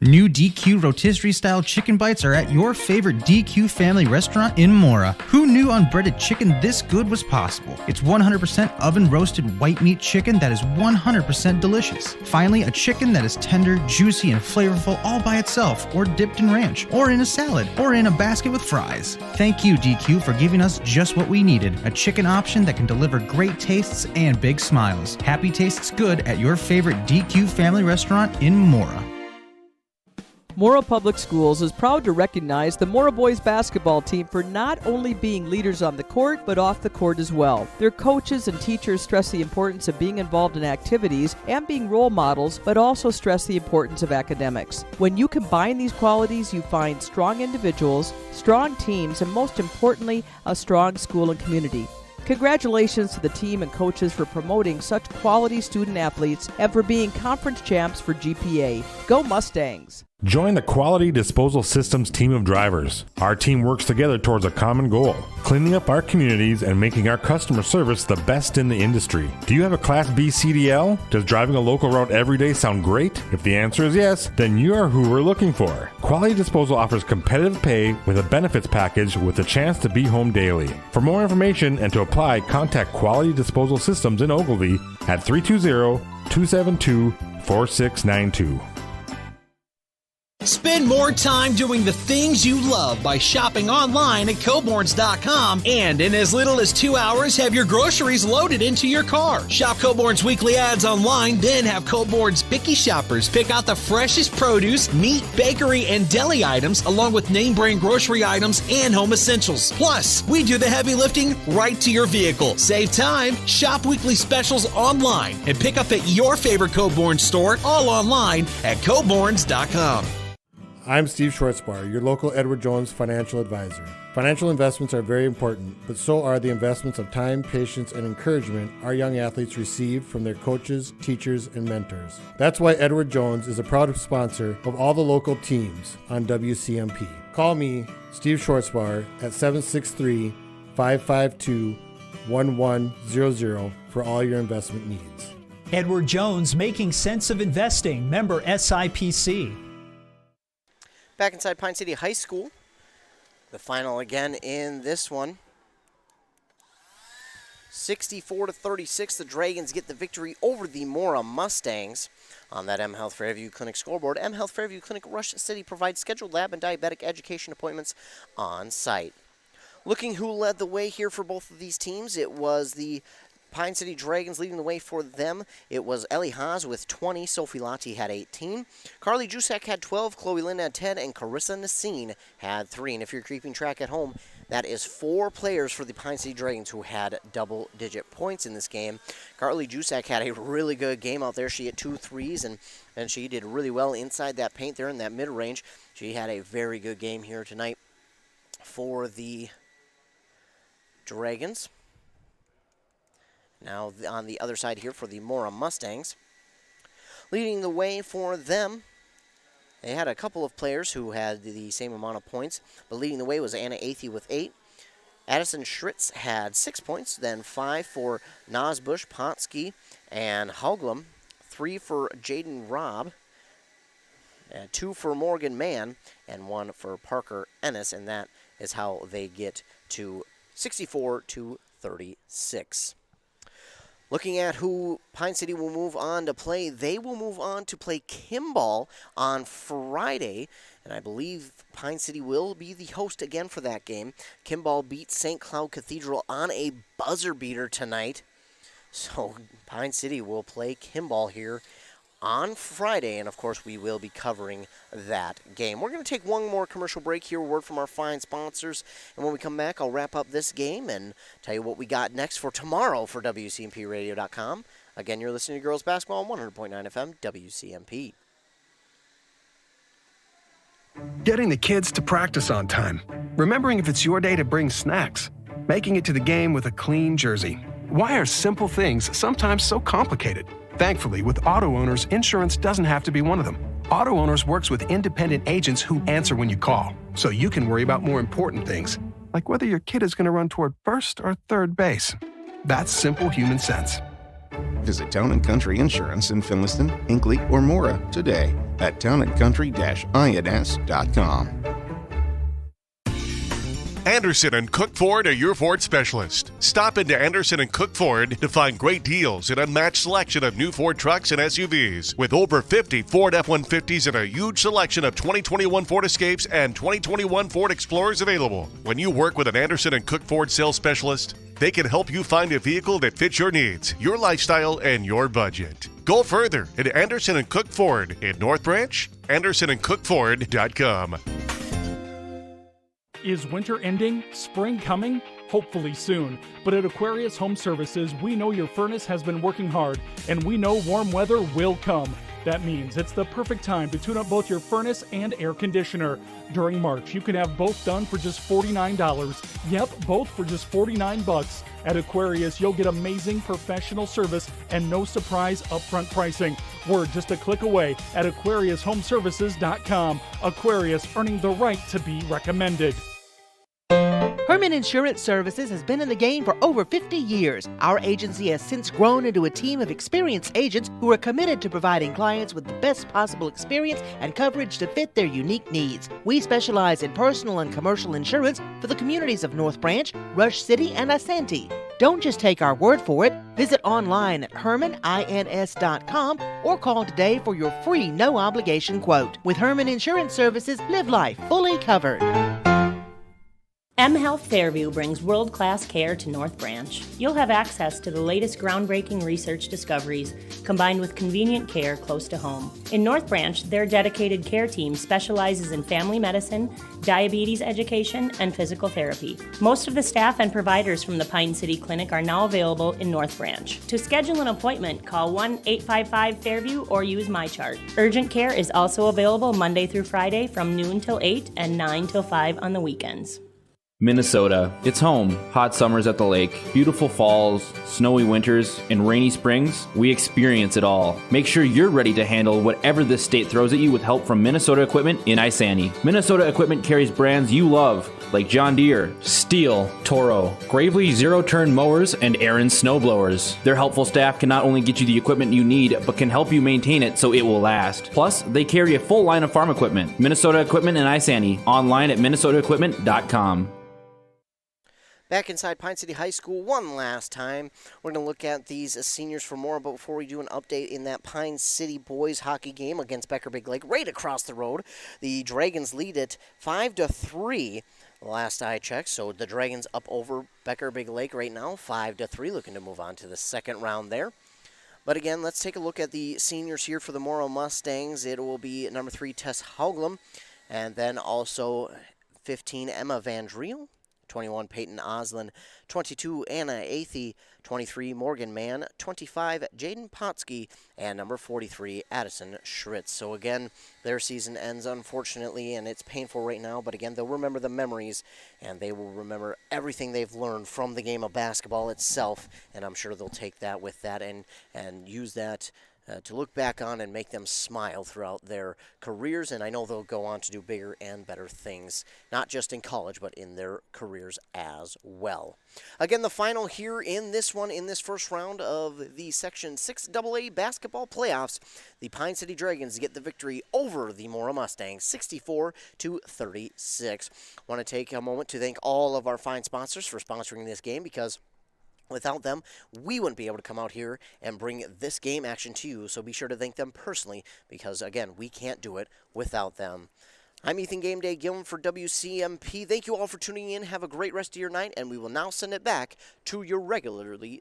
New DQ rotisserie style chicken bites are at your favorite DQ family restaurant in Mora. Who knew unbreaded chicken this good was possible? It's 100% oven roasted white meat chicken that is 100% delicious. Finally, a chicken that is tender, juicy, and flavorful all by itself, or dipped in ranch, or in a salad, or in a basket with fries. Thank you, DQ, for giving us just what we needed, a chicken option that can deliver great tastes and big smiles. Happy tastes good at your favorite DQ family restaurant in Mora. Mora Public Schools is proud to recognize the Mora boys basketball team for not only being leaders on the court, but off the court as well. Their coaches and teachers stress the importance of being involved in activities and being role models, but also stress the importance of academics. When you combine these qualities, you find strong individuals, strong teams, and most importantly, a strong school and community. Congratulations to the team and coaches for promoting such quality student athletes and for being conference champs for GPA. Go Mustangs! Join the Quality Disposal Systems team of drivers. Our team works together towards a common goal, cleaning up our communities and making our customer service the best in the industry. Do you have a Class B CDL? Does driving a local route every day sound great? If the answer is yes, then you are who we're looking for. Quality Disposal offers competitive pay with a benefits package with a chance to be home daily. For more information and to apply, contact Quality Disposal Systems in Ogilvie at 320-272-4692. Spend more time doing the things you love by shopping online at Coborns.com, and in as little as 2 hours, have your groceries loaded into your car. Shop Coborn's weekly ads online, then have Coborn's picky shoppers pick out the freshest produce, meat, bakery, and deli items, along with name brand grocery items and home essentials. Plus, we do the heavy lifting right to your vehicle. Save time, shop weekly specials online, and pick up at your favorite Coborn store, all online at Coborns.com. I'm Steve Schwartzbar, your local Edward Jones financial advisor. Financial investments are very important, but so are the investments of time, patience, and encouragement our young athletes receive from their coaches, teachers, and mentors. That's why Edward Jones is a proud sponsor of all the local teams on WCMP. Call me, Steve Schwartzbar, at 763-552-1100 for all your investment needs. Edward Jones, Making Sense of Investing, member SIPC. Back inside Pine City High School, the final again in this one. 64-36, the Dragons get the victory over the Mora Mustangs. On that M Health Fairview Clinic scoreboard, M Health Fairview Clinic Rush City provides scheduled lab and diabetic education appointments on site. Looking who led the way here for both of these teams, it was the Pine City Dragons leading the way for them. It was Ellie Haas with 20. Sophie Lottie had 18. Carly Jusek had 12. Chloe Lynn had 10. And Carissa Nassine had 3. And if you're keeping track at home, that is 4 players for the Pine City Dragons who had double-digit points in this game. Carly Jusek had a really good game out there. She hit 2 threes, and she did really well inside that paint there in that mid-range. She had a very good game here tonight for the Dragons. Now on the other side here for the Mora Mustangs. Leading the way for them, they had a couple of players who had the same amount of points, but leading the way was Anna Athey with 8. Addison Schritz had 6 points, then 5 for Nosbush, Ponsky, and Hauglam, 3 for Jaden Robb, 2 for Morgan Mann, and 1 for Parker Ennis, and that is how they get to 64-36. Looking at who Pine City will move on to play, they will move on to play Kimball on Friday, and I believe Pine City will be the host again for that game. Kimball beat St. Cloud Cathedral on a buzzer beater tonight, so Pine City will play Kimball here on Friday, and of course we will be covering that game. We're going to take one more commercial break here, a word from our fine sponsors, and when we come back I'll wrap up this game and tell you what we got next for tomorrow for WCMPradio.com. Again, you're listening to Girls Basketball on 100.9 FM WCMP. Getting the kids to practice on time. Remembering if it's your day to bring snacks. Making it to the game with a clean jersey. Why are simple things sometimes so complicated? Thankfully, with Auto Owners, insurance doesn't have to be one of them. Auto Owners works with independent agents who answer when you call, so you can worry about more important things, like whether your kid is going to run toward first or third base. That's simple human sense. Visit Town & Country Insurance in Finliston, Hinckley, or Mora today at townandcountry-ins.com. Anderson and Cook Ford are your Ford specialist. Stop into Anderson and Cook Ford to find great deals and unmatched selection of new Ford trucks and SUVs. With over 50 Ford F-150s and a huge selection of 2021 Ford Escapes and 2021 Ford Explorers available. When you work with an Anderson and Cook Ford sales specialist, they can help you find a vehicle that fits your needs, your lifestyle, and your budget. Go further at Anderson and Cook Ford in North Branch, AndersonandCookFord.com. Is winter ending? Spring coming? Hopefully soon. But at Aquarius Home Services, we know your furnace has been working hard, and we know warm weather will come. That means it's the perfect time to tune up both your furnace and air conditioner. During March, you can have both done for just $49. Yep, both for just $49. At Aquarius, you'll get amazing professional service and no surprise upfront pricing. We're just a click away at AquariusHomeservices.com. Aquarius, earning the right to be recommended. Herman Insurance Services has been in the game for over 50 years. Our agency has since grown into a team of experienced agents who are committed to providing clients with the best possible experience and coverage to fit their unique needs. We specialize in personal and commercial insurance for the communities of North Branch, Rush City, and Asante. Don't just take our word for it. Visit online at hermanins.com or call today for your free no-obligation quote. With Herman Insurance Services, live life fully covered. M Health Fairview brings world-class care to North Branch. You'll have access to the latest groundbreaking research discoveries combined with convenient care close to home. In North Branch, their dedicated care team specializes in family medicine, diabetes education, and physical therapy. Most of the staff and providers from the Pine City Clinic are now available in North Branch. To schedule an appointment, call 1-855-FAIRVIEW or use MyChart. Urgent care is also available Monday through Friday from noon till 8 and 9 till 5 on the weekends. Minnesota. It's home. Hot summers at the lake, beautiful falls, snowy winters, and rainy springs. We experience it all. Make sure you're ready to handle whatever this state throws at you with help from Minnesota Equipment in Isani. Minnesota Equipment carries brands you love, like John Deere, Steel, Toro, Gravely zero-turn mowers, and Aaron snowblowers. Their helpful staff can not only get you the equipment you need, but can help you maintain it so it will last. Plus, they carry a full line of farm equipment. Minnesota Equipment in Isani. Online at minnesotaequipment.com. Back inside Pine City High School one last time. We're going to look at these seniors for more, but before we do an update in that Pine City boys hockey game against Becker Big Lake right across the road, the Dragons lead it 5-3. Last I checked, so the Dragons up over Becker Big Lake right now, 5-3, looking to move on to the second round there. But again, let's take a look at the seniors here for the Mora Mustangs. It will be number 3, Tess Hauglum, and then also 15, Emma Van Driel, 21, Peyton Oslin, 22, Anna Athey, 23, Morgan Mann, 25, Jaden Potsky, and number 43, Addison Schritz. So again, their season ends unfortunately, and it's painful right now, but again, they'll remember the memories, and they will remember everything they've learned from the game of basketball itself, and I'm sure they'll take that with that and use that to look back on and make them smile throughout their careers, and I know they'll go on to do bigger and better things, not just in college, but in their careers as well. Again, the final here in this first round of the Section 6AA basketball playoffs, the Pine City Dragons get the victory over the Mora Mustangs, 64-36. I want to take a moment to thank all of our fine sponsors for sponsoring this game, because without them, we wouldn't be able to come out here and bring this game action to you, so be sure to thank them personally, because, again, we can't do it without them. I'm Ethan Game Day Gilman for WCMP. Thank you all for tuning in. Have a great rest of your night, and we will now send it back to your regularly